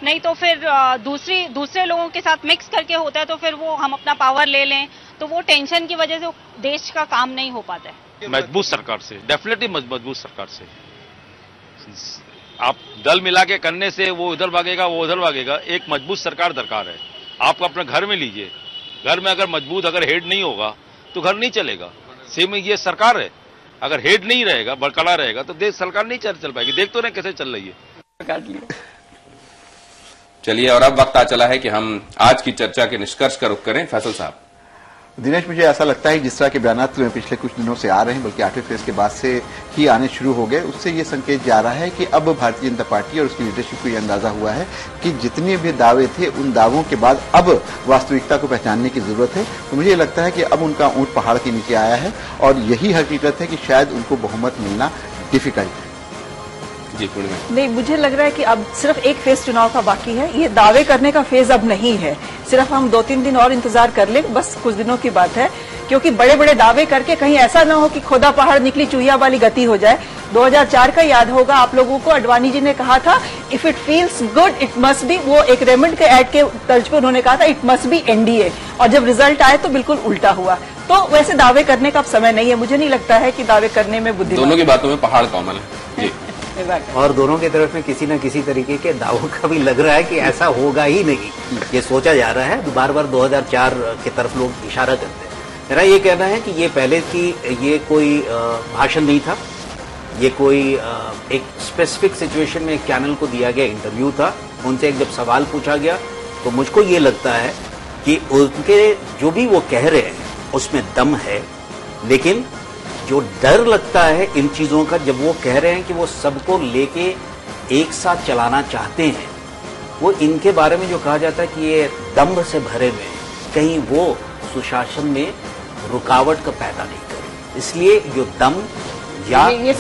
नहीं तो फिर दूसरे लोगों के साथ मिक्स करके होता है तो फिर वो हम अपना पावर ले लें तो वो टेंशन की वजह से देश का काम नहीं हो पाता है। मजबूत सरकार से, डेफिनेटली मजबूत सरकार से। आप दल मिला के करने से वो इधर भागेगा वो उधर भागेगा। एक मजबूत सरकार दरकार है। आप अपने घर में लीजिए, घर में अगर मजबूत अगर हेड नहीं होगा तो घर नहीं चलेगा। सेम ये सरकार है, अगर हेड नहीं रहेगा, बरकरार रहेगा तो देश सरकार नहीं चल पाएगी। देख तो रहे कैसे चल रही है। चलिए, और अब वक्त आ चला है कि हम आज की चर्चा के निष्कर्ष का रुख करें। फैसल साहब। दिनेश, मुझे ऐसा लगता है जिस तरह के बयानात पिछले कुछ दिनों से आ रहे हैं, बल्कि 8वें फेज के बाद से ही आने शुरू हो गए, उससे ये संकेत जा रहा है कि अब भारतीय जनता पार्टी और उसकी लीडरशिप को यह अंदाजा हुआ है कि जितने भी दावे थे उन दावों के बाद अब वास्तविकता को पहचानने की जरूरत है। तो मुझे लगता है कि अब उनका ऊंट पहाड़ के नीचे आया है और यही हकीकत है कि शायद उनको बहुमत मिलना डिफिकल्ट है। जी, नहीं, मुझे लग रहा है कि अब सिर्फ एक फेज चुनाव का बाकी है। ये दावे करने का फेज अब नहीं है। सिर्फ हम 2-3 दिन और इंतजार कर ले, बस कुछ दिनों की बात है, क्योंकि बड़े बड़े दावे करके कहीं ऐसा ना हो कि खोदा पहाड़ निकली चूहिया वाली गति हो जाए। 2004 का याद होगा आप लोगों को, अडवाणी जी ने कहा था if it feels good it must be, वो एक रेमंड के एड के तर्ज पे उन्होंने कहा था इट मस्ट बी एनडीए, और जब रिजल्ट आए तो बिल्कुल उल्टा हुआ। तो वैसे दावे करने का अब समय नहीं है। मुझे नहीं लगता है कि दावे करने में बुद्धि, दोनों की बातों में पहाड़ कॉमन है। और दोनों की तरफ में किसी न किसी तरीके के दावों का भी लग रहा है कि ऐसा होगा ही नहीं, ये सोचा जा रहा है। बार बार 2004 की तरफ लोग इशारा करते हैं। मेरा ये कहना है कि ये पहले की ये कोई भाषण नहीं था, ये कोई एक स्पेसिफिक सिचुएशन में एक चैनल को दिया गया इंटरव्यू था। उनसे एक जब सवाल पूछा गया तो मुझको ये लगता है कि उनके जो भी वो कह रहे हैं उसमें दम है, लेकिन जो डर लगता है इन चीजों का, जब वो कह रहे हैं कि वो सबको लेके एक साथ चलाना चाहते हैं, वो इनके बारे में जो कहा जाता है कि ये दम्भ से भरे हुए हैं, कहीं वो सुशासन में रुकावट का पैदा नहीं करे। इसलिए जो दम या ये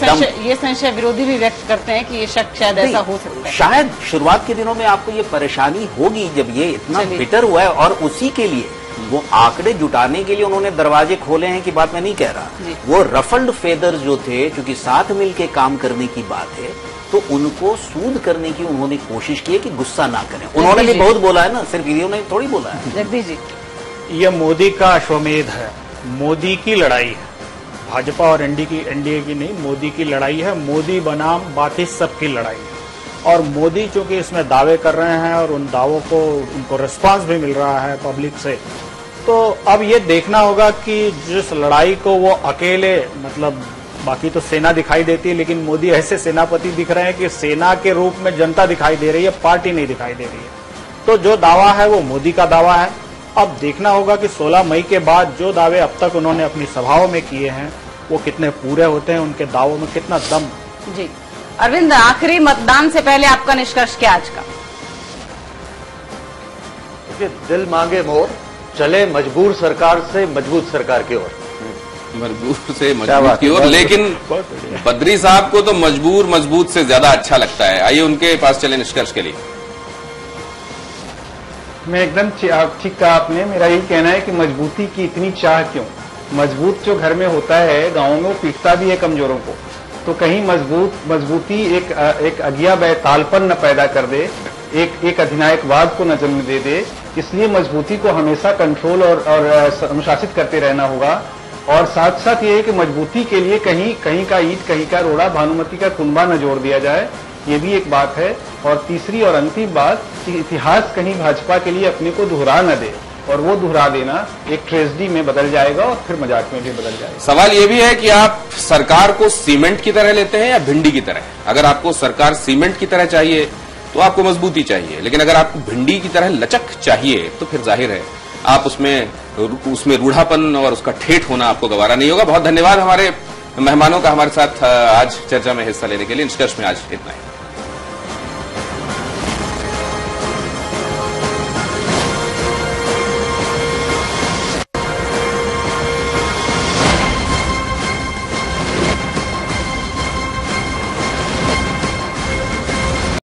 संशय विरोधी भी व्यक्त करते हैं कि ये शक शायद ऐसा हो सकता है। शायद शुरुआत के दिनों में आपको ये परेशानी होगी जब ये इतना बिटर हुआ है, और उसी के लिए वो आंकड़े जुटाने के लिए उन्होंने दरवाजे खोले हैं कि बात मैं नहीं कह रहा। वो रफल्ड फेदर्स जो थे, क्योंकि साथ मिलके काम करने की बात है, तो उनको सूद करने की उन्होंने कोशिश की है कि गुस्सा ना करें। उन्होंने भी बहुत बोला है ना, सिर्फ इन्होंने थोड़ी बोला है। जगदीश जी, ये मोदी का अश्वमेध है, मोदी की लड़ाई है, भाजपा और एनडीए की नहीं, मोदी की लड़ाई है। मोदी बनाम बाकी सबकी लड़ाई है। और मोदी चूंकि इसमें दावे कर रहे हैं और उन दावों को उनको रिस्पांस भी मिल रहा है पब्लिक से, तो अब ये देखना होगा कि जिस लड़ाई को वो अकेले, मतलब बाकी तो सेना दिखाई देती है, लेकिन मोदी ऐसे सेनापति दिख रहे हैं कि सेना के रूप में जनता दिखाई दे रही है, पार्टी नहीं दिखाई दे रही है। तो जो दावा है वो मोदी का दावा है। अब देखना होगा कि 16 मई के बाद जो दावे अब तक उन्होंने अपनी सभाओं में किए हैं वो कितने पूरे होते हैं, उनके दावों में कितना दम। जी अरविंद, आखिरी मतदान से पहले आपका निष्कर्ष क्या आज का? दिल मांगे मोर, चले मजबूर सरकार से मजबूत सरकार की ओर। मजबूर से मजबूत की ओर, लेकिन बद्री साहब को तो मजबूर मजबूत से ज्यादा अच्छा लगता है। आइए उनके पास चले निष्कर्ष के लिए। मैं एकदम ठीक कहा आपने। मेरा यही कहना है कि मजबूती की इतनी चाह क्यों? मजबूत जो घर में होता है गांवों में, वो पीटता भी है कमजोरों को। तो कहीं मजबूती एक अगिया बैतालपन न पैदा कर दे, एक अधिनायकवाद को न जन्म दे। इसलिए मजबूती को हमेशा कंट्रोल और अनुशासित करते रहना होगा। और साथ साथ ये है कि मजबूती के लिए कहीं का ईंट कहीं का रोड़ा, भानुमति का कुंबा न जोड़ दिया जाए, ये भी एक बात है। और तीसरी और अंतिम बात कि इतिहास कहीं भाजपा के लिए अपने को दोहरा न दे, और वो दोहरा देना एक ट्रेजेडी में बदल जाएगा और फिर मजाक में भी बदल जाएगा। सवाल ये भी है कि आप सरकार को सीमेंट की तरह लेते हैं या भिंडी की तरह? अगर आपको सरकार सीमेंट की तरह चाहिए तो आपको मजबूती चाहिए, लेकिन अगर आपको भिंडी की तरह लचक चाहिए तो फिर जाहिर है आप उसमें रूढ़ापन और उसका ठेठ होना आपको गवारा नहीं होगा। बहुत धन्यवाद हमारे मेहमानों का हमारे साथ आज चर्चा में हिस्सा लेने के लिए। निष्कर्ष में आज इतना ही।